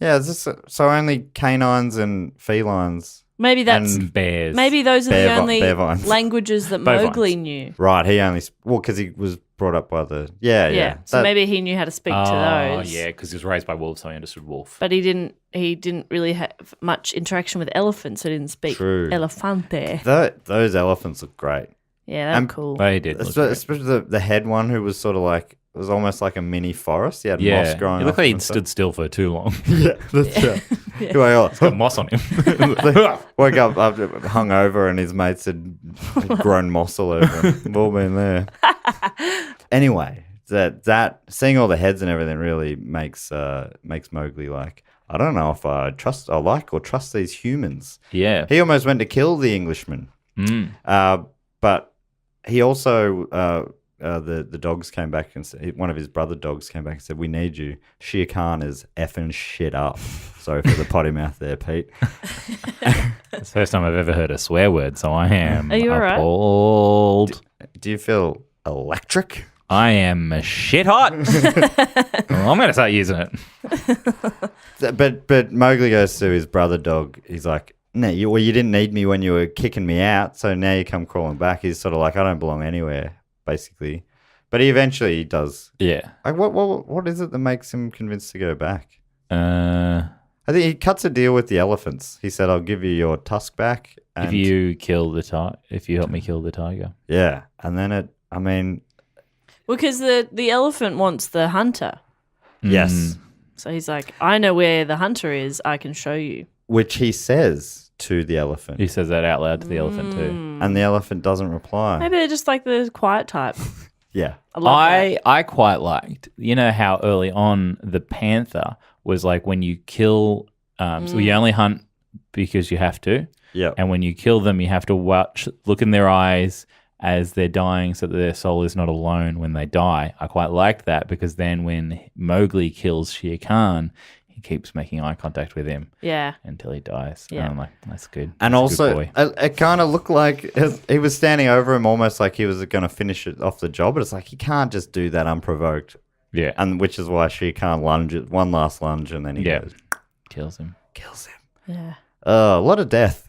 Yeah, is this, so only canines and felines. Maybe that's And bears. maybe those are Bear the only bear vines. languages that Bovines. Mowgli knew. Right, he only because he was brought up by the yeah. So That- maybe he knew how to speak to Oh, those. yeah, because he was raised by wolves, so he understood wolf. But he didn't really have much interaction with elephants, so he didn't speak True. elefante. those elephants look great. Yeah, that's I'm- cool. But he did. Look great. Especially the head one, who was sort of like it was almost like a mini forest. He had moss Yeah, growing. it looked off like him he'd and stuff. stood still for too long. Yeah, that's right. Who I got? Got moss on him. Woke up hungover and his mates had grown moss all over him. We've all been there. Anyway, that seeing all the heads and everything really makes Mowgli like, I don't know if I like or trust these humans. Yeah. He almost went to kill the Englishman. But he also the dogs came back and said, one of his brother dogs came back and said, "We need you. Shere Khan is effing shit up." Sorry for the potty mouth there, Pete. It's the first time I've ever heard a swear word, so I am Are you all right? appalled. Do you feel electric? I am shit hot. Well, I'm going to start using it. But Mowgli goes to his brother dog. He's like, "No, you didn't need me when you were kicking me out, so now you come crawling back." He's sort of like, "I don't belong anywhere," basically. But he eventually does. Yeah. Like, what is it that makes him convinced to go back? Uh, I think he cuts a deal with the elephants. He said, "I'll give you your tusk back if you help me kill the tiger. yeah." And then Because the elephant wants the hunter. yes, So he's like, I know where the hunter is. I can show you. which he says to the elephant, He says that out loud to the elephant too. and the elephant doesn't reply. Maybe they're just like the quiet type. Yeah, I love that. I quite liked, how early on the panther was like when you kill, so you only hunt because you have to. yeah. And when you kill them, you have to look in their eyes as they're dying so that their soul is not alone when they die. I quite liked that because then when Mowgli kills Shere Khan, he keeps making eye contact with him Yeah. until he dies. Yeah. And I'm like, that's good. And That's a good also, boy. it kind of looked like he was standing over him almost like he was going to finish it off the job. But it's like, he can't just do that unprovoked. Yeah. And which is why Shere Khan lunges, one last lunge, and then he Yeah. goes, Kills him. kills him. Yeah. A lot of death.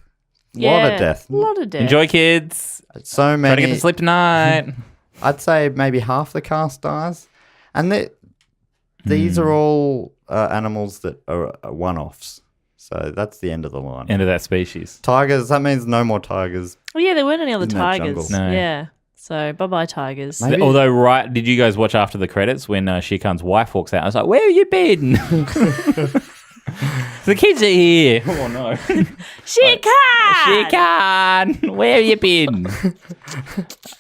Lot of death. A lot of death. Enjoy, kids. So Try to many. get to sleep tonight. I'd say maybe half the cast dies. And these are all animals that are one-offs. So that's the end of the line. End of that species. Tigers, that means no more tigers. Oh, yeah, there weren't any other In that tigers. jungle. No. Yeah. So bye-bye, tigers. Maybe- Although, did you guys watch after the credits when Shere Khan's wife walks out? I was like, where have you been? The kids are here. Oh, no. Shere Khan! Shere Khan, where have you been?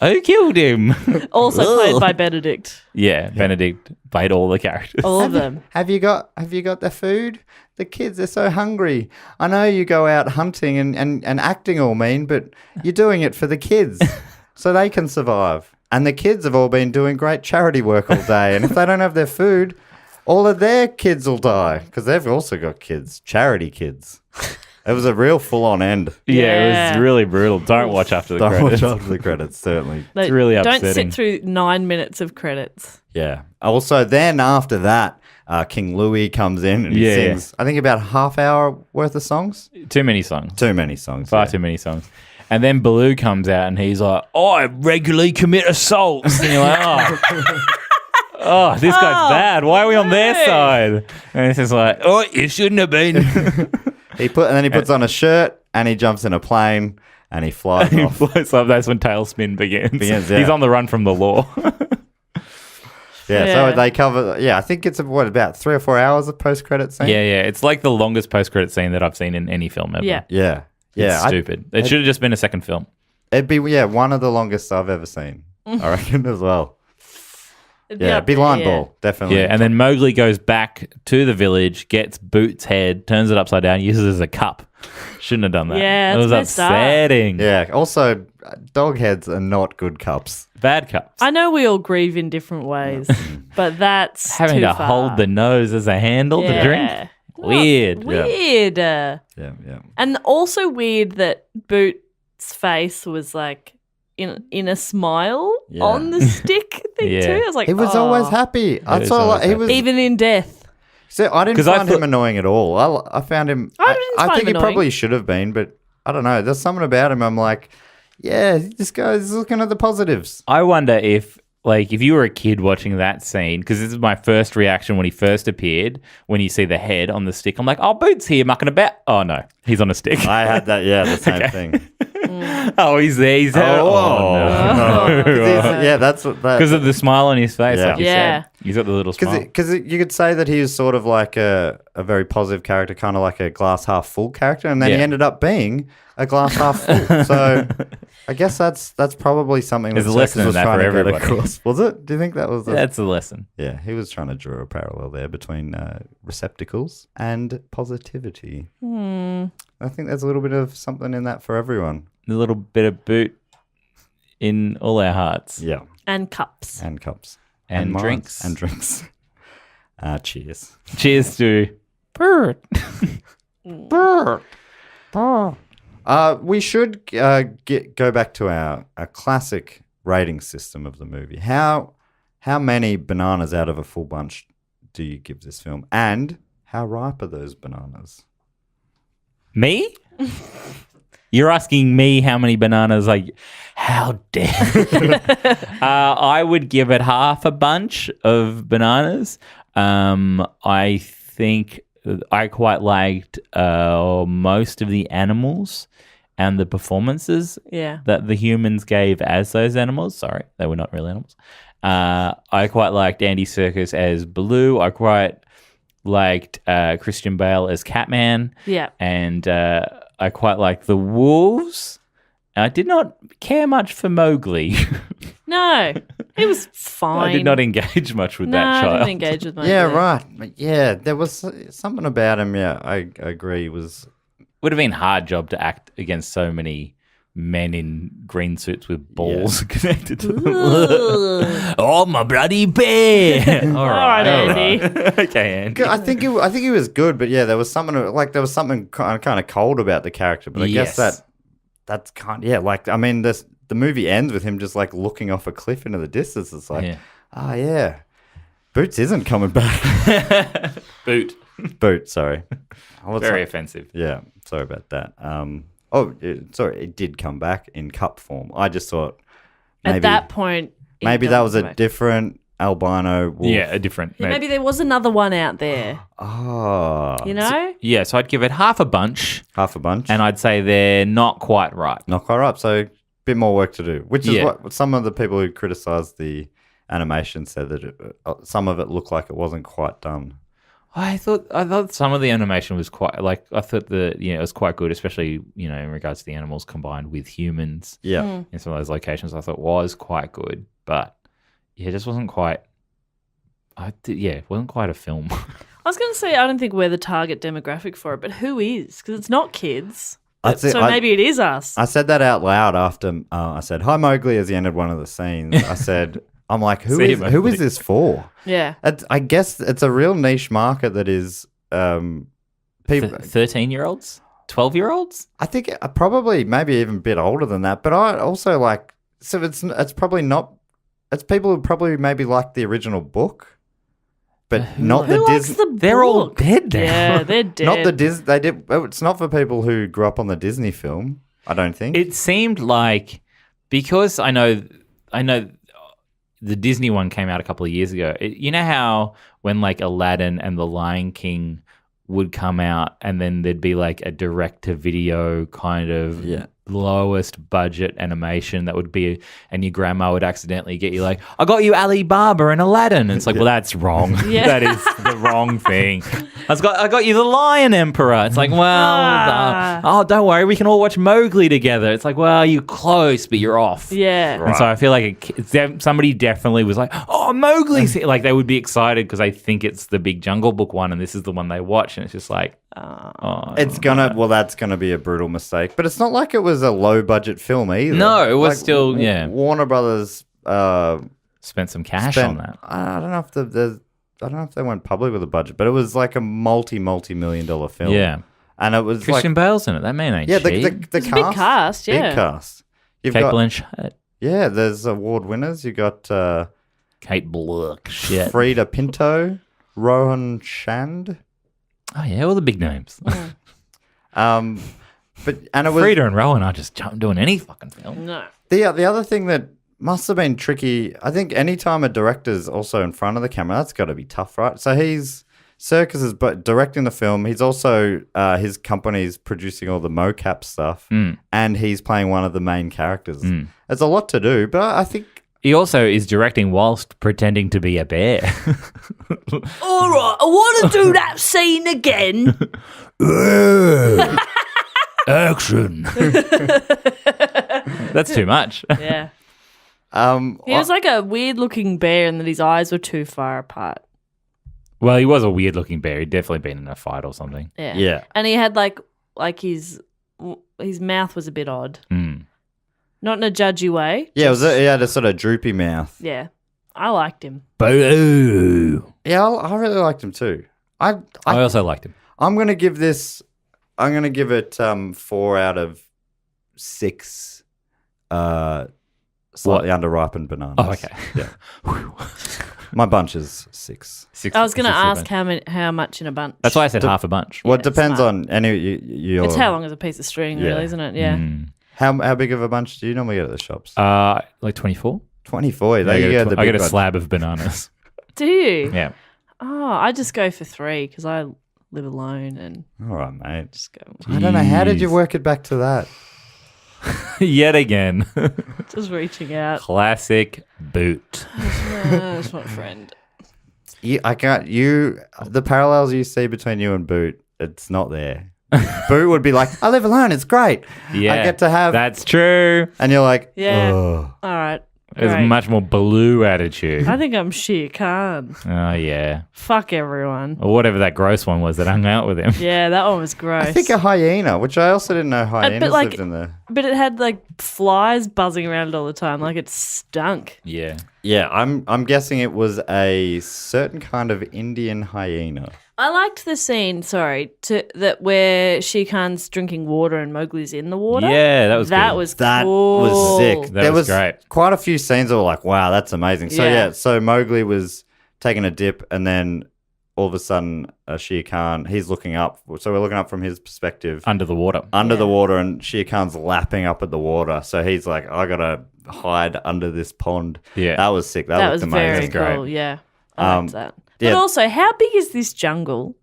Who killed him? Also played by Benedict. Yeah, Benedict played all the characters. All of them. Have you got the food? The kids are so hungry. I know you go out hunting and acting all mean, but you're doing it for the kids so they can survive. And the kids have all been doing great charity work all day. And if they don't have their food, all of their kids will die because they've also got kids, charity kids. It was a real full-on end. Yeah, it Yeah. was really brutal. Don't watch after the Don't credits. watch after the credits, certainly. Like, really Don't upsetting. sit through 9 minutes of credits. Yeah. Also, then after that, King Louis comes in and he Yeah. sings, I think, about half hour worth of songs. Too many songs. Too many songs. Far yeah. too many songs. And then Baloo comes out and he's like, I regularly commit assaults. And you're like, oh, this guy's bad. Why are we on their no. side? And it's just like, oh, you shouldn't have been. And then he puts on a shirt and he jumps in a plane and he flies He off. floats up. That's when Tailspin begins. Begins, yeah. He's on the run from the law. Yeah, Yeah. so they cover, I think it's about 3 or 4 hours of post-credit scene? Yeah. It's like the longest post-credit scene that I've seen in any film ever. Yeah. Yeah. Yeah. It's stupid. It should have just been a second film. It'd be, one of the longest I've ever seen, I reckon, as well. It'd Yeah, up be there, line yeah. ball, definitely. Yeah, and then Mowgli goes back to the village, gets Boots' head, turns it upside down, uses it as a cup. Shouldn't have done that. Yeah, it was that's messed up. upsetting. Yeah, also, dog heads are not good cups. Bad cups. I know we all grieve in different ways, but that's Having too to far. hold the nose as a handle to drink. Yeah. Weird. Weird. Yeah. And also weird that Boots' face was like in a smile Yeah. on the stick thing Yeah. too. I was like, He was oh. always happy. I was saw always he was. Even in death. So I didn't 'Cause I find him thought- annoying at all. I found him. I didn't find think him he annoying. probably should have been, but I don't know. There's something about him. I'm like, yeah, this guy's looking at the positives. I wonder if you were a kid watching that scene, because this is my first reaction when he first appeared, when you see the head on the stick, I'm like, oh, Boots here mucking about. Oh, no, he's on a stick. I had that. Yeah, the same thing. Oh, he's there. He's there. no. 'Cause yeah, that's what that. Because of the smile on his face, Yeah. like you Yeah. said. He's got the little smile. Because you could say that he was sort of like a very positive character, kind of like a glass half full character, and then he Yeah. ended up being a glass half full. So I guess that's probably something There's that a lesson Serkis in was that trying for to get everybody. across. Was it? Do you think that was? That's a lesson. Yeah, he was trying to draw a parallel there between receptacles and positivity. I think there's a little bit of something in that for everyone. A little bit of Boot in all our hearts. Yeah, And cups. and cups And minds. drinks. and drinks. Cheers. Cheers to Bert. We should go back to our classic rating system of the movie. How many bananas out of a full bunch do you give this film? And how ripe are those bananas? Me? You're asking me how many bananas? Like, how dare? I would give it half a bunch of bananas. I think I quite liked most of the animals and the performances Yeah. that the humans gave as those animals. Sorry, they were not real animals. I quite liked Andy Serkis as Baloo. I quite liked Christian Bale as Catman. Yeah. And I quite liked the wolves. I did not care much for Mowgli. No. It was fine. I did not engage much with No, that I child. didn't engage with my Yeah, right. Yeah, there was something about him. Yeah, I agree. Was Would have been a hard job to act against so many men in green suits with balls connected to them. Oh, my bloody bear! All right, Andy. Okay, Andy. I think he was good, but yeah, there was something kind of cold about the character. But I guess Yes. that's kind like I mean the movie ends with him just like looking off a cliff into the distance. It's like, yeah, Boots isn't coming back. Boot. Boot, sorry. Very offensive. Yeah, sorry about that. Sorry, it did come back in cup form. I just thought maybe At that point. it maybe that was doesn't a work. different albino wolf. Yeah, a different. Yeah, maybe there was another one out there. Oh, You know? Yeah, so I'd give it half a bunch, half a bunch. and I'd say they're not quite right. Not quite right. So a bit more work to do, which is Yeah. what some of the people who criticised the animation said that some of it looked like it wasn't quite done. I thought some of the animation was quite I thought it was quite good, especially in regards to the animals combined with humans Yeah. in some of those locations. I thought was quite good, but yeah, it just wasn't quite. It wasn't quite a film. I was going to say, I don't think we're the target demographic for it, but who is? Because it's not kids. That's it. So maybe it is us. I said that out loud after I said, "Hi, Mowgli," as the end of one of the scenes. I said, I'm like, who See is you, who Mowgli. is this for? Yeah. I guess it's a real niche market that is people. 13-year-olds? 12-year-olds? I think probably maybe even a bit older than that. But I also like, so it's probably not, it's people who probably maybe like the original book, but not Who the likes Disney. the They're all book? dead now. Yeah, they're dead. Not the Disney. They did. It's not for people who grew up on the Disney film. I don't think. It seemed like, because I know the Disney one came out a couple of years ago. You know how when like Aladdin and The Lion King would come out and then there'd be like a direct-to-video kind of lowest budget animation that would be, and your grandma would accidentally get you like, I got you Alibaba and Aladdin. And it's like, well, that's wrong. Yeah. That is the wrong thing. I got you the Lion Emperor. It's like, well, oh, don't worry, we can all watch Mowgli together. It's like, well, you're close, but you're off. Yeah. And so I feel like somebody definitely was like, oh, Mowgli. Like they would be excited because I think it's the Big Jungle Book one and this is the one they watch. And it's just like, That's gonna be a brutal mistake. But it's not like it was a low budget film either. No, it was Like, still, Warner Brothers spent some cash on that. I don't know if they went public with a budget, but it was like a multi-million-dollar film. Yeah. And it was Christian Bale's in it. That man ain't yeah, cheap. the It's a big cast, yeah. big cast. You've Kate got Blanchett. yeah, there's award winners. You got Kate Blanchett. Frida Pinto, Rohan Chand. Oh, yeah, all the big names. But and it was Frida and Rowan are just doing any fucking film. No. the other thing that must have been tricky. I think anytime a director's also in front of the camera, that's got to be tough, right? So Serkis is directing the film. He's also his company's producing all the mocap stuff, and he's playing one of the main characters. It's a lot to do, but I think He also is directing whilst pretending to be a bear. All right, I want to do that scene again. Action. That's too much. Yeah. He was like a weird-looking bear, and that his eyes were too far apart. Well, he was a weird-looking bear. He'd definitely been in a fight or something. Yeah. And he had like his mouth was a bit odd. Not in a judgy way. yeah, he had a sort of droopy mouth. Yeah. I liked him. Boo. Yeah, I really liked him too. I also liked him. I'm gonna give this. I'm gonna give it 4 out of 6. Slightly underripened bananas. Oh, okay. Yeah. My bunch is 6. I was going to ask how much in a bunch. That's why I said half a bunch. Well, Yeah, it depends smart. on any. It's how long is a piece of string, Yeah. really, isn't it? Yeah. How big of a bunch do you normally get at the shops? Like 24? 24. There you go. I get a slab of bananas. Do you? Yeah. Oh, I just go for 3 because I live alone and All right, mate. just go. I don't know. How did you Jeez. work it back to that? Yet again. Just reaching out. Classic boot. That's my friend. I can't. The parallels you see between you and Boot, it's not there. Boot would be like, I live alone. It's great. Yeah. I get to have. That's true. And you're like, Yeah. oh. All right. There's Great. much more blue attitude. I think I'm Shere Khan. Oh, yeah. Fuck everyone. Or whatever that gross one was that hung out with him. Yeah, that one was gross. I think a hyena, which I also didn't know hyenas like- lived in there. But it had like flies buzzing around it all the time. Like it stunk. Yeah. Yeah, I'm guessing it was a certain kind of Indian hyena. I liked the scene, where Shere Khan's drinking water and Mowgli's in the water. Yeah, that was That good. was That cool. was sick. That was great. Quite a few scenes that were like, wow, that's amazing. So Yeah. so Mowgli was taking a dip, and then all of a sudden, Shere Khan, he's looking up. So we're looking up from his perspective. Under the water. Under the water, and Shere Khan's lapping up at the water. So he's like, I gotta hide under this pond. Yeah. That was sick. That That looked was very amazing. That's great. cool. Yeah, I liked that. But yeah. also, how big is this jungle?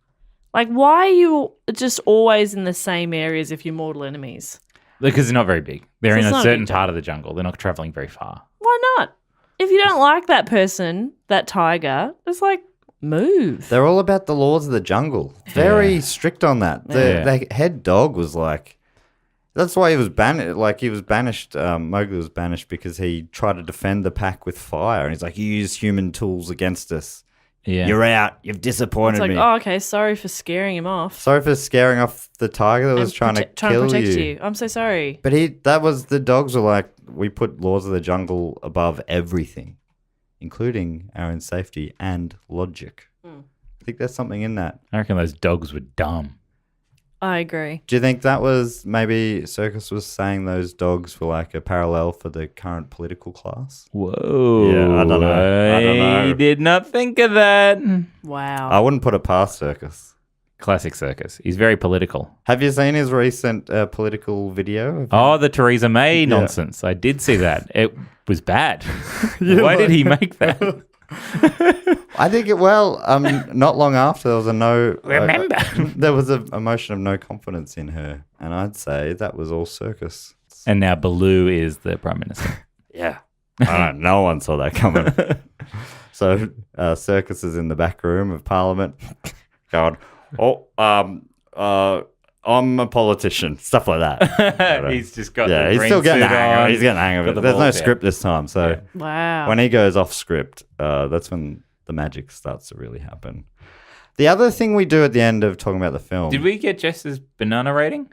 Like, why are you just always in the same areas if you're mortal enemies? Because they're not very big. They're So in it's a not a certain big part of the jungle. They're not traveling very far. Why not? If you don't like that person, that tiger, it's like, move. They're all about the laws of the jungle. Very strict on that. The head dog was like, that's why he was banished. Like he was banished. Mowgli was banished because he tried to defend the pack with fire, and he's like, "You use human tools against us. Yeah. You're out. You've disappointed It's like, me." oh, okay, sorry for scaring him off. Sorry for scaring off the tiger that was And trying to trying kill to protect you. you. I'm so sorry. But the dogs were like, we put laws of the jungle above everything, including our own safety and logic. I think there's something in that. I reckon those dogs were dumb. I agree. Do you think that was maybe Serkis was saying those dogs were like a parallel for the current political class? Whoa. Yeah, I don't know. I did not think of that. Wow. I wouldn't put it past Serkis. Classic Serkis. He's very political. Have you seen his recent political video? Oh, the Theresa May nonsense. I did see that. It was bad. Why did he make that? I think not long after there was Remember. there was a motion of no confidence in her, and I'd say that was all Serkis. And now Baloo is the Prime Minister. Yeah, no one saw that coming. So Serkis is in the back room of Parliament, going, I'm a politician, stuff like that. He's just got he's still getting the hang of it. He's getting the hang of it. Got the There's no balls script this time, so Wow. when he goes off script, that's when the magic starts to really happen. The other thing we do at the end of talking about the film... Did we get Jess's banana rating?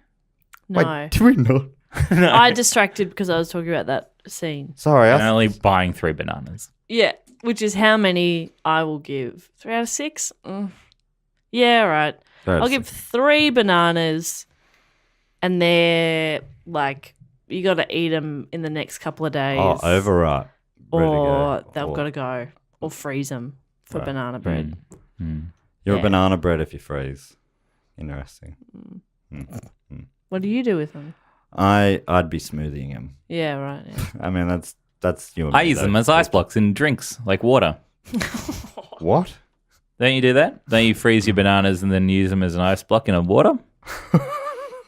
No. Wait, did we not? I distracted because I was talking about that scene. Sorry. I'm only buying 3 bananas. Yeah, which is how many I will give. 3 out of 6? Yeah, right. I'll give 3 bananas, and they're like, you got to eat them in the next couple of days. Oh, overripe. Ready to Or go. they've got to go. Or freeze them for banana bread. You're Yeah. a banana bread if you freeze. Interesting. What do you do with them? I'd be smoothieing them. Yeah, right. Yeah. I mean, that's you and I me, use though. them as ice blocks in drinks, like water. What? Don't you do that? Don't you freeze your bananas and then use them as an ice block in a water?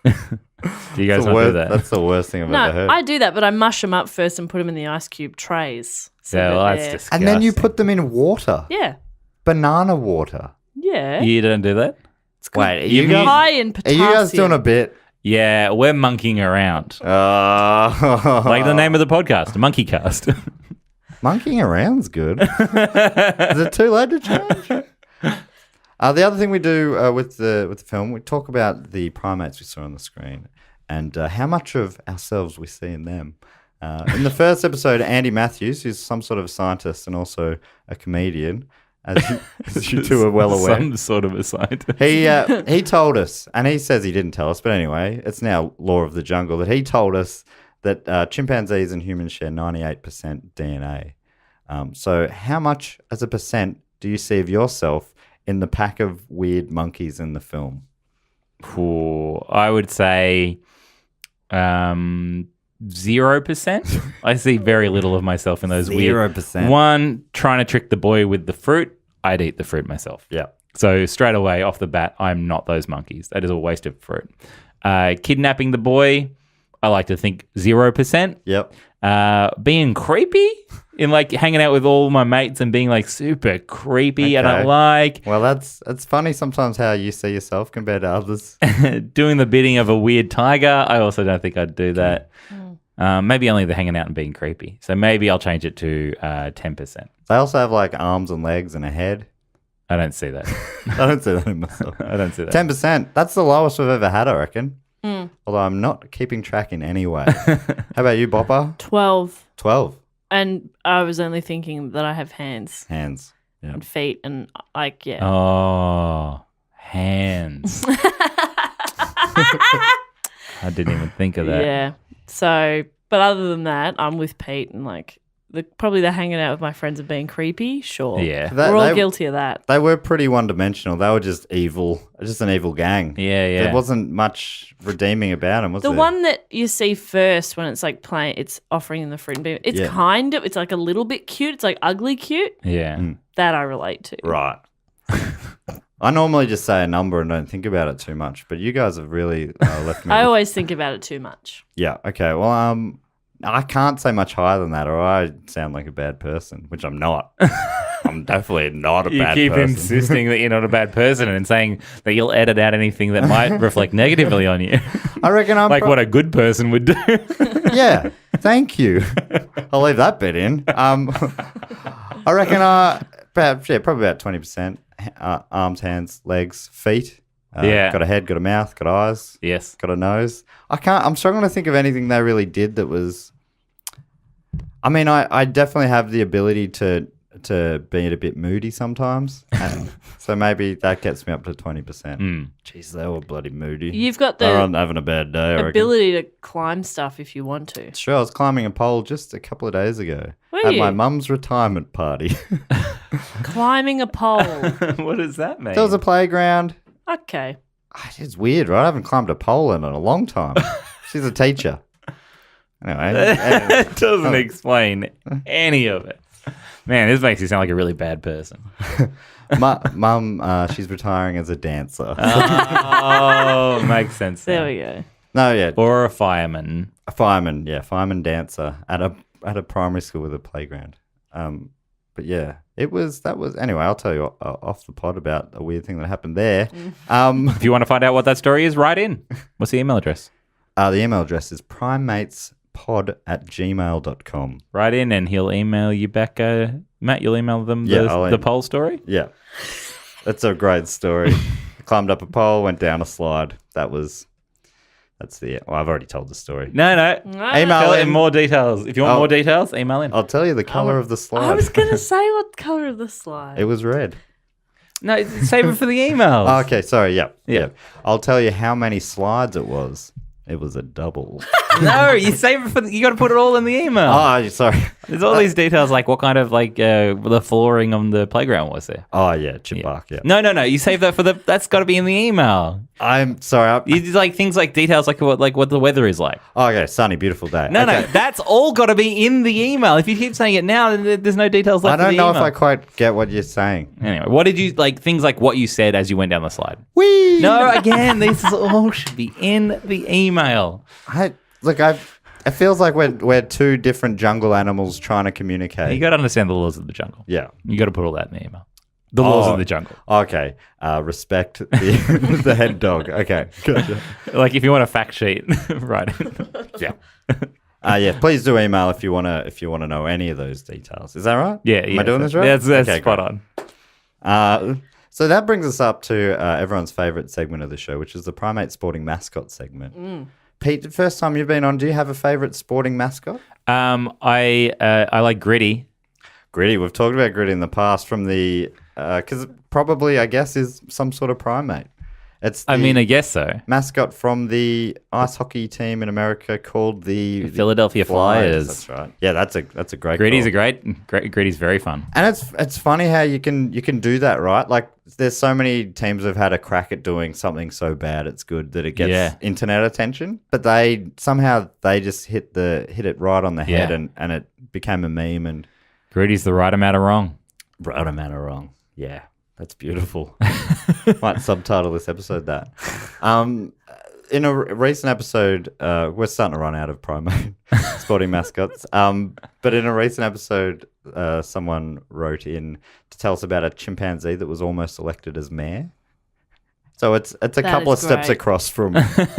Do you guys not do that? That's the worst thing I've No, ever heard. I do that, but I mush them up first and put them in the ice cube trays. So Yeah, that well, that's they're- disgusting. and then you put them in water. Yeah. Banana water. Yeah. You don't do that? Wait, are You you mean- guys, High in are potassium. you guys doing a bit? Yeah, we're monkeying around. Like the name of the podcast, Monkey Cast. Monkeying around's good. Is it too late to change? The other thing we do with the film, we talk about the primates we saw on the screen and how much of ourselves we see in them. In the first episode, Andy Matthews, who's some sort of scientist and also a comedian, as you two are well aware, Some sort of a scientist. he told us, and he says he didn't tell us, but anyway, it's now law of the jungle, that he told us that chimpanzees and humans share 98% DNA. So how much as a percent do you see of yourself in the pack of weird monkeys in the film? Ooh, I would say 0%. I see very little of myself in those weird. 0%. One, trying to trick the boy with the fruit. I'd eat the fruit myself. Yeah. So straight away off the bat, I'm not those monkeys. That is a waste of fruit. Kidnapping the boy, I like to think 0%. Yep. Being creepy in like hanging out with all my mates and being like super creepy. I Okay. don't like Well, it's funny sometimes how you see yourself compared to others. doing the bidding of a weird tiger. I also don't think I'd do that. Maybe only the hanging out and being creepy. So maybe I'll change it to 10%. They also have like arms and legs and a head. I don't see that. I don't see that in myself. I don't see that. 10%. That's the lowest we've ever had, I reckon. Although I'm not keeping track in any way. How about you, Bopper? 12. 12 And I was only thinking that I have hands hands. Yeah. and feet and like, yeah. Oh, hands. I didn't even think of that. Yeah. So, but other than that, I'm with Pete and like probably the hanging out with my friends and being creepy. Sure. Yeah. We're all guilty of that. They were pretty one-dimensional. They were just evil, just an evil gang. Yeah. There wasn't much redeeming about them, was The there? one that you see first when it's like playing, it's offering the fruit and being, it's Yeah. kind of, it's like a little bit cute. It's like ugly cute. Yeah. That I relate to. Right. I normally just say a number and don't think about it too much, but you guys have really left me. I with- always think about it too much. Yeah. Okay. Well, I can't say much higher than that, or I sound like a bad person, which I'm not. I'm definitely not a You bad keep person. insisting that you're not a bad person and saying that you'll edit out anything that might reflect negatively on you. I reckon I'm Like what a good person would do. Yeah. Thank you. I'll leave that bit in. I reckon probably about 20%. Arms, hands, legs, feet. Yeah. Got a head, got a mouth, got eyes, Yes. got a nose. I'm struggling to think of anything they really did that was. I mean, I definitely have the ability to to being a bit moody sometimes. And so maybe that gets me up to 20%. Jeez, they were bloody moody. You've got They're the having a bad day, I reckon. ability to climb stuff if you want to. Sure, I was climbing a pole just a couple of days ago Were at you? my mum's retirement party. Climbing a pole. What does that mean? There was a playground. Okay. It's weird, right? I haven't climbed a pole in a long time. She's a teacher. Anyway. It doesn't explain any of it. Man, this makes you sound like a really bad person. Mum, she's retiring as a dancer. Oh, makes sense. There now. we go. No, yeah. Or a fireman. A fireman dancer at a primary school with a playground. But yeah, anyway, I'll tell you off the pod about a weird thing that happened there. If you want to find out what that story is, write in. What's the email address? The email address is primatespod@gmail.com. Write in and he'll email you back. Matt, you'll email them Yeah, the poll story? Yeah. That's a great story. I climbed up a pole, went down a slide. That's the... Well, I've already told the story. No. Email Tell it in. in more details. If you want more details, email in. I'll tell you the colour of the slide. I was going to say what colour of the slide. It was red. No, save it for the email. Oh, okay, sorry. Yeah. Yeah. I'll tell you how many slides it was. It was a double. No, you save it for you got to put it all in the email. Oh, sorry. There's all these details like what kind of the flooring on the playground was there. Oh, yeah, chip bark, yeah. No. You save that for that's got to be in the email. I'm sorry. You do like things like details like what the weather is like. Okay, sunny, beautiful day. No, Okay. that's all got to be in the email. If you keep saying it now, then there's no details I left. don't in the know if email. I quite get what you're saying. Anyway, what did you like? Things like what you said as you went down the slide. Whee! No, again, these all should be in the email. It feels like we're two different jungle animals trying to communicate. You got to understand the laws of the jungle. Yeah. You got to put all that in the email. The laws of the jungle. Okay. Respect the the head dog. Okay. Gotcha. Like if you want a fact sheet, right? Yeah. Yeah. Please do email if you wanna know any of those details. Is that right? Yeah. Am I doing this right? That's Okay, spot great. on. So that brings us up to everyone's favorite segment of the show, which is the Primate Sporting Mascot segment. Pete, the first time you've been on, do you have a favorite sporting mascot? I like Gritty. Gritty. We've talked about Gritty in the past from the because probably I guess is some sort of primate. It's I guess so. mascot from the ice hockey team in America called the Philadelphia Flyers. That's right. Yeah, that's a great. Gritty's call. Gritty's very fun. And it's funny how you can do that, right? Like there's so many teams have had a crack at doing something so bad it's good that it gets internet attention, but they just hit it right on the head and it became a meme and Gritty's the right amount of wrong. right amount of wrong. Yeah, that's beautiful. Might subtitle this episode that. In a recent episode, we're starting to run out of primate sporting mascots. But in a recent episode, someone wrote in to tell us about a chimpanzee that was almost elected as mayor. So it's a couple of steps great. across from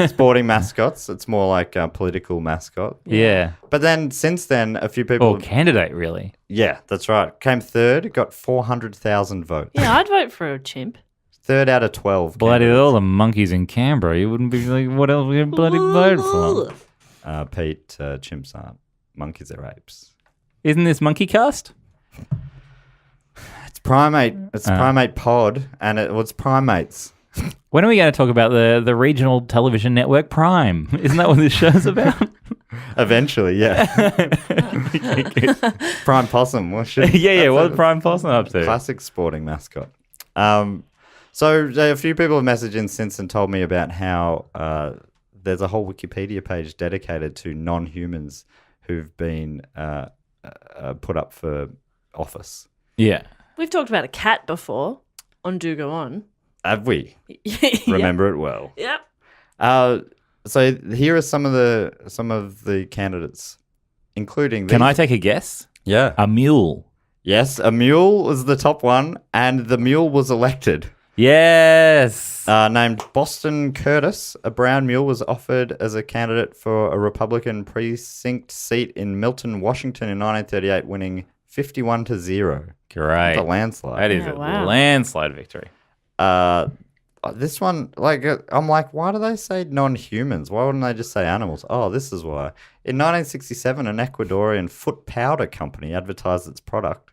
sporting mascots. It's more like a political mascot. Yeah. But then since then, a few people... Or candidate, really. Yeah, that's right. Came third, got 400,000 votes. Yeah, I'd vote for a chimp. Third out of 12. Bloody candidates. all the monkeys in Canberra. You wouldn't be like, what else would you bloody vote for? Pete, chimps aren't. Monkeys are apes. Isn't this Monkey Cast? It's primate. It's primate pod, and it's primates. When are we going to talk about the regional television network Prime? Isn't that what this show's about? Eventually, yeah. Prime possum. What's What's Prime Possum up to? classic sporting mascot. So a few people have messaged in since and told me about how there's a whole Wikipedia page dedicated to non-humans who've been put up for office. Yeah. We've talked about a cat before on Do Go On. Have we? Yep. Remember it well. Yep. So here are some of the candidates, including. Can these. I take a guess? Yeah. A mule. Yes, a mule was the top one, and the mule was elected. Yes. Named Boston Curtis, a brown mule was offered as a candidate for a Republican precinct seat in Milton, Washington in 1938, winning 51-0. Great. It's a landslide. That is Yeah, a wow. landslide victory. This one, I'm like, why do they say non-humans? Why wouldn't they just say animals? Oh, this is why. In 1967, an Ecuadorian foot powder company advertised its product,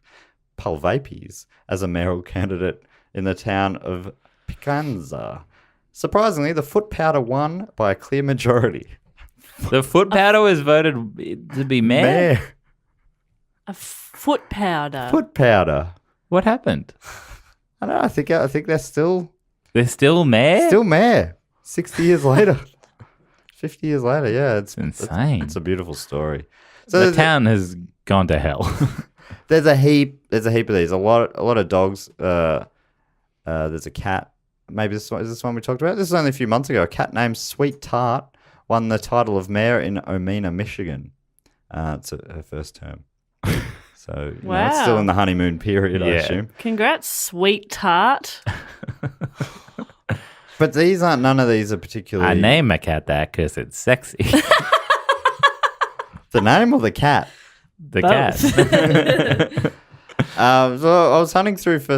pulvapes as a mayoral candidate in the town of Picanza. Surprisingly, the foot powder won by a clear majority. The foot powder was voted to be mayor? A foot powder. Foot powder. What happened? I don't know. I think they're still They're still mayor? still mayor. 60 years later. 50 years later, yeah. It's insane. It's a beautiful story. So The town has gone to hell. there's a heap of these. A lot of dogs. There's a cat. Maybe is this one we talked about? This is only a few months ago. A cat named Sweet Tart won the title of mayor in Omena, Michigan. It's her first term. So you know, it's still in the honeymoon period, I Yeah. assume. Congrats, Sweet Tart. But none of these are particularly... I name my cat that because it's sexy. The name or the cat? The cat. So I was hunting through for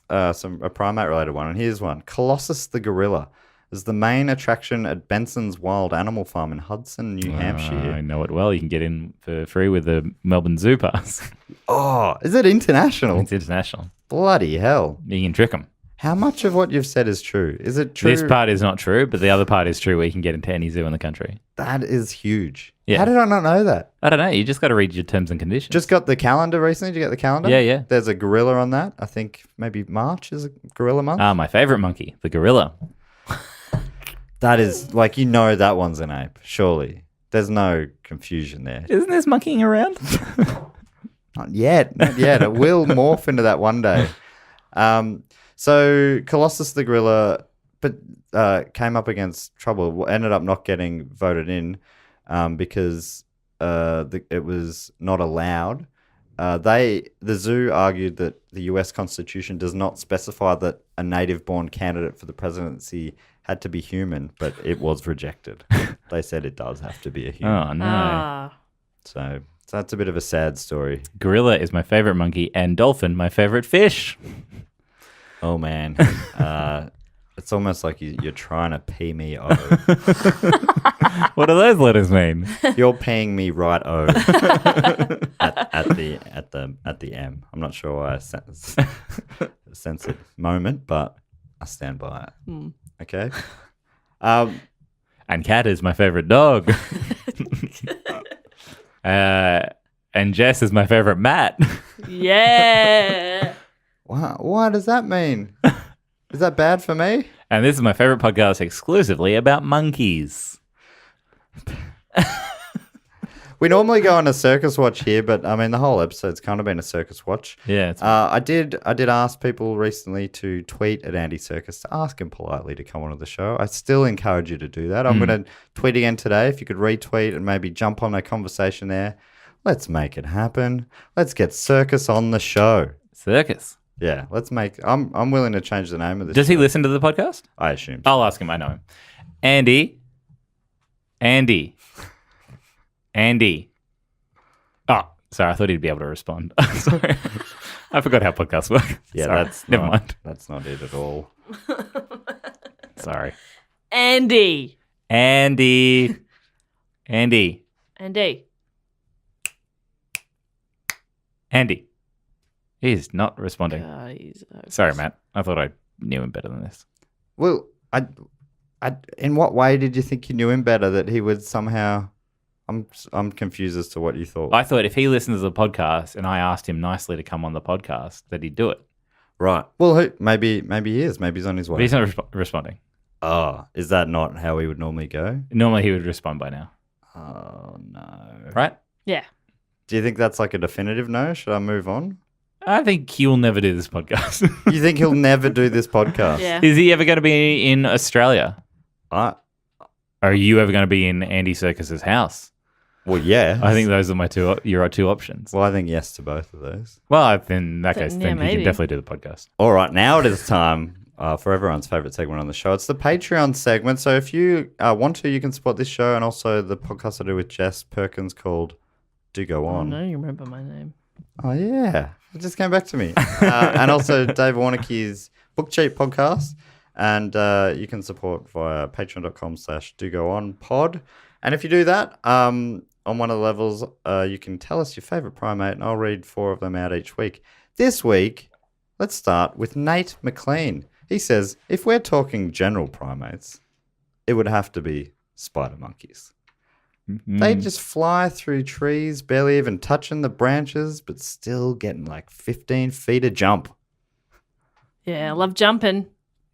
a primate-related one, and here's one. Colossus the Gorilla is the main attraction at Benson's Wild Animal Farm in Hudson, New Hampshire. I know it well. You can get in for free with the Melbourne Zoo Pass. Oh, is it international? It's international. Bloody hell. You can trick them. How much of what you've said is true? Is it true? This part is not true, but the other part is true where you can get into any zoo in the country. That is huge. Yeah. How did I not know that? I don't know. You just got to read your terms and conditions. Just got the calendar recently. Did you get the calendar? Yeah, yeah. There's a gorilla on that. I think maybe March is a gorilla month. My favorite monkey, the gorilla. That is, like, you know that one's an ape, surely. There's no confusion there. Isn't this monkeying around? Not yet. It will morph into that one day. So Colossus the Gorilla came up against trouble, ended up not getting voted in because it was not allowed. The zoo argued that the US Constitution does not specify that a native-born candidate for the presidency had to be human, but it was rejected. They said it does have to be a human. Oh, no. Ah. So that's a bit of a sad story. Gorilla is my favorite monkey and dolphin my favorite fish. Oh, man. It's almost like you're trying to pee me over. What do those letters mean? You're paying me right over at the M. I'm not sure why I censored moment, but I stand by it. Okay. And cat is my favorite dog. And Jess is my favorite Matt. Yeah. What does that mean? Is that bad for me? And this is my favorite podcast exclusively about monkeys. We normally go on a circus watch here, but I mean the whole episode's kind of been a circus watch. Yeah. It's I did ask people recently to tweet at Andy Serkis to ask him politely to come onto the show. I still encourage you to do that. I'm going to tweet again today. If you could retweet and maybe jump on a conversation there, let's make it happen. Let's get Serkis on the show. Serkis. Yeah, let's make. I'm willing to change the name of this. Does he show. listen to the podcast? I assume. So. I'll ask him. I know him. Andy. Oh, sorry. I thought he'd be able to respond. Sorry. I forgot how podcasts work. Yeah, Sorry. Never mind. That's not it at all. Sorry. Andy. Andy. He's not responding. Sorry, Matt. I thought I knew him better than this. Well, in what way did you think you knew him better that he would somehow? I'm confused as to what you thought. I thought if he listens to the podcast and I asked him nicely to come on the podcast, that he'd do it. Right. Well, maybe he is. Maybe he's on his way. But he's not responding. Oh, is that not how he would normally go? Normally he would respond by now. Oh no. Right? Yeah. Do you think that's like a definitive no? Should I move on? I think he'll never do this podcast. You think he'll never do this podcast? Yeah. Is he ever going to be in Australia? I, Are you ever going to be in Andy Serkis's house? well, yeah. I think those are your two options. Well, I think yes to both of those. Well, in that case, Yeah, then he maybe. can definitely do the podcast. All right, now it is time for everyone's favorite segment on the show. It's the Patreon segment. So if you want to, you can support this show and also the podcast I do with Jess Perkins called Do Go Oh, On. no, you remember my name. Oh, yeah. It just came back to me. And also Dave Warnicki's Book Cheap podcast. And you can support via patreon.com/dogoonpod. And if you do that, on one of the levels, you can tell us your favorite primate, and I'll read 4 of them out each week. This week, let's start with Nate McLean. He says, if we're talking general primates, it would have to be spider monkeys. They just fly through trees, barely even touching the branches, but still getting like 15 feet of jump. Yeah, I love jumping.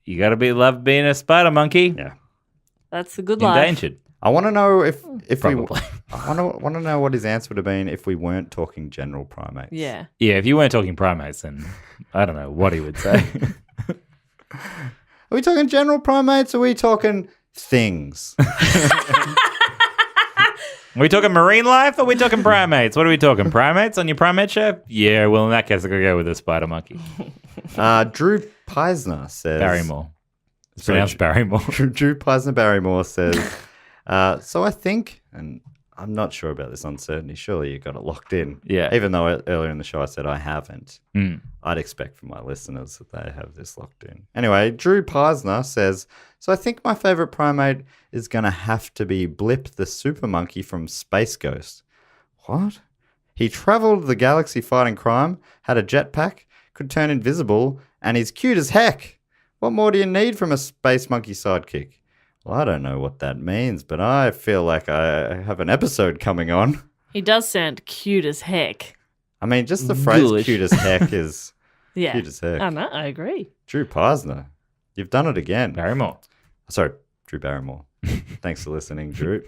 You got to love being a spider monkey. Yeah. That's the good life. Endangered. I want to know if Probably. I want to know what his answer would have been if we weren't talking general primates. Yeah. Yeah, if you weren't talking primates, then I don't know what he would say. Are we talking general primates or are we talking things? Are we talking marine life or are we talking primates? What are we talking? Primates on your primate show? Yeah, well, in that case, I could go with a spider monkey. Drew Peisner says... Barrymore. It's pronounced Barrymore. Drew Peisner Barrymore says, so I think, and I'm not sure about this uncertainty, surely you got it locked in. Yeah. Even though earlier in the show I said I haven't. Mm. I'd expect from my listeners that they have this locked in. Anyway, Drew Peisner says, so I think my favorite primate is going to have to be Blip the super monkey from Space Ghost. What? He traveled the galaxy fighting crime, had a jetpack, could turn invisible, and he's cute as heck. What more do you need from a space monkey sidekick? Well, I don't know what that means, but I feel like I have an episode coming on. He does sound cute as heck. I mean, just the phrase Ghoulish. cute as heck is Yeah. cute as heck. I know, I agree. Drew Peisner, you've done it again. Barrymore. Sorry, Drew Barrymore. Thanks for listening, Drew.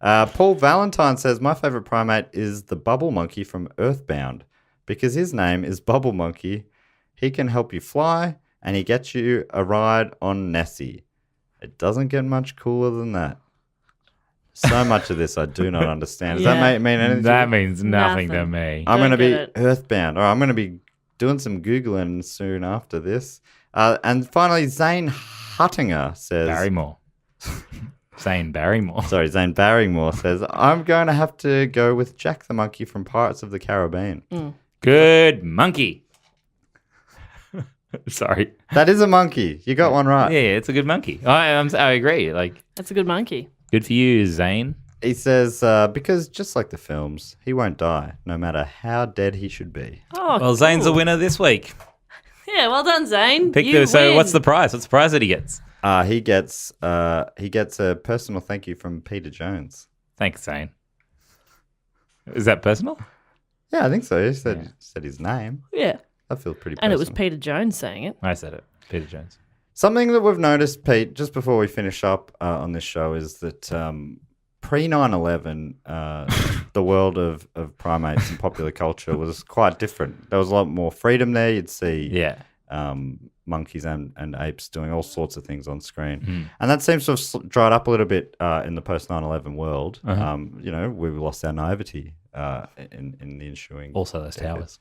Paul Valentine says, my favorite primate is the bubble monkey from Earthbound because his name is Bubble Monkey. He can help you fly and he gets you a ride on Nessie. It doesn't get much cooler than that. So much of this I do not understand. Does Yeah. that mean anything? That means nothing to Nothing. me. I'm going to Don't be get it. Earthbound. Or I'm going to be doing some Googling soon after this. And finally, Zane Huttinger says... Barrymore. Saying Barrymore. Sorry, Zane Barrymore says, I'm going to have to go with Jack the Monkey from Pirates of the Caribbean. Good monkey. Sorry. That is a monkey. You got one right. Yeah, it's a good monkey. I agree. Like, That's a good monkey. good for you, Zane. He says, because just like the films, he won't die, no matter how dead he should be. Oh, Well, Zane's a cool. winner this week. Yeah, well done, Zane. Pick You so win. what's the prize? What's the prize that he gets? He gets a personal thank you from Peter Jones. Thanks, Zane. Is that personal? Yeah, I think so. He said his name. Yeah. That feels pretty personal. And it was Peter Jones saying it. I said it. Peter Jones. Something that we've noticed, Pete, just before we finish up on this show is that pre 9/11, the world of primates and popular culture was quite different. There was a lot more freedom there. You'd see monkeys and apes doing all sorts of things on screen. And that seems to have dried up a little bit in the post 9/11 world. We've lost our naivety in the ensuing. Also those decades. towers.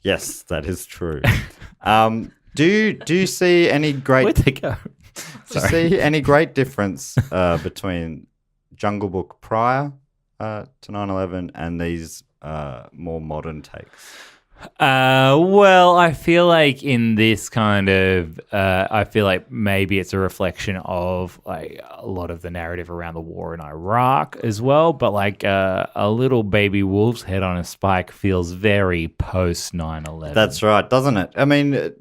Yes, that is true. Do you see any great? Where'd they go? Do you see any great difference between Jungle Book prior to 9/11 and these more modern takes? Well, I feel like in this kind of, I feel like maybe it's a reflection of like a lot of the narrative around the war in Iraq as well. But like a little baby wolf's head on a spike feels very post 9/11. That's right, doesn't it? I mean,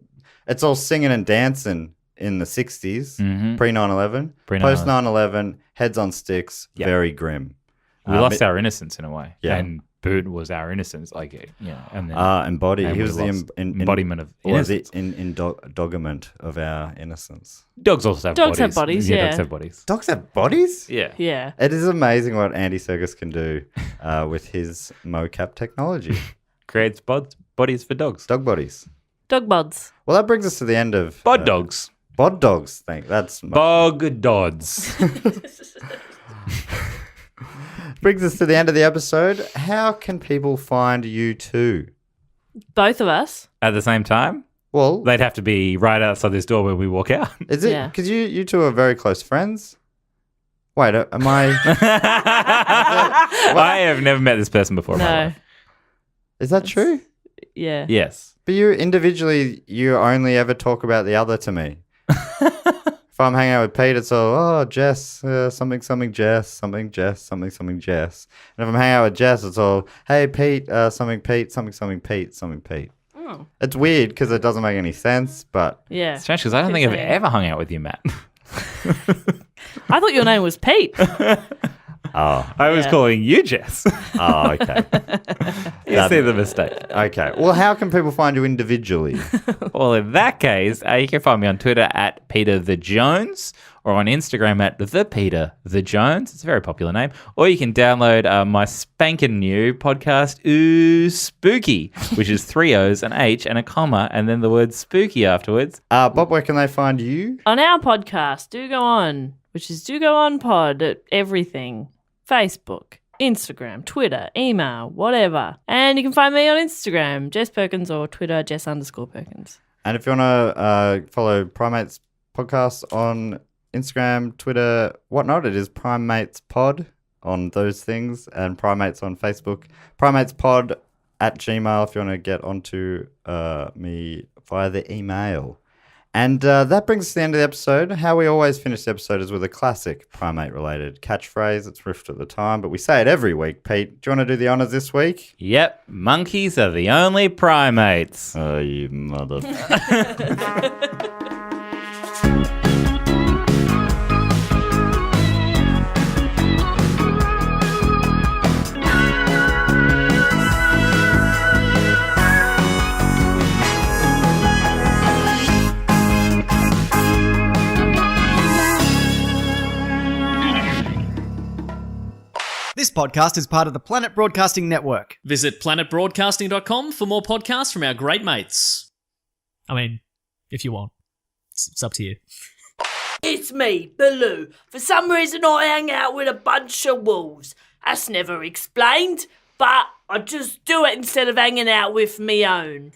it's all singing and dancing in the 60s, pre 9/11. Post 9/11, heads on sticks, Yep. very grim. We lost our innocence in a way. Yeah. And Boot was our innocence. Like, and then Embodied. and He we was the lost embodiment of was the innocence. endowment of our innocence. Dogs also have Dogs bodies. have bodies, yeah. Dogs have bodies. Dogs have bodies? Yeah. Yeah. It is amazing what Andy Serkis can do with his mocap technology. Creates bodies for dogs. Dog bodies. Dog buds. Well, that brings us to the end of... Bod dogs. Bod dogs. That's... Bog dods. brings us to the end of the episode. How can people find you two? Both of us. At the same time, Well, they'd have to be right outside this door when we walk out. is it... Yeah. Because you two are very close friends? Wait, am I... I have never met this person before. in my No. life. Is that true? Yeah. Yes. But you individually, you only ever talk about the other to me. If I'm hanging out with Pete, it's all, oh, Jess, something, Jess, something, Jess. And if I'm hanging out with Jess, it's all, hey, Pete, something, Pete, something, Pete, something, Pete. Oh. It's weird because it doesn't make any sense, but Yeah. Strange because I don't think I've saying. ever hung out with you, Matt. I thought your name was Pete. oh, I was Yeah. calling you Jess. okay. You see the mistake. Okay. Well, how can people find you individually? Well, in that case, you can find me on Twitter at Peter the Jones or on Instagram at the Peter the Jones. It's a very popular name. Or you can download my spanking new podcast, Oooh Spooky, which is 3 O's, an H, and a comma, and then the word spooky afterwards. Bob, where can they find you? On our podcast, Do Go On, which is Do Go On Pod at everything. Facebook, Instagram, Twitter, email, whatever. And you can find me on Instagram, Jess Perkins, or Twitter, Jess_Perkins. And if you want to follow Primates Podcast on Instagram, Twitter, whatnot, it is Primates Pod on those things, and Primates on Facebook. Primates Pod at Gmail if you want to get onto me via the email. And that brings us to the end of the episode. How we always finish the episode is with a classic primate-related catchphrase. It's riffed at the time, but we say it every week. Pete, do you want to do the honours this week? Yep, monkeys are the only primates. Oh, you mother... This podcast is part of the Planet Broadcasting Network. Visit planetbroadcasting.com for more podcasts from our great mates. I mean, if you want. It's up to you. It's me, Baloo. For some reason, I hang out with a bunch of wolves. That's never explained, but I just do it instead of hanging out with me own.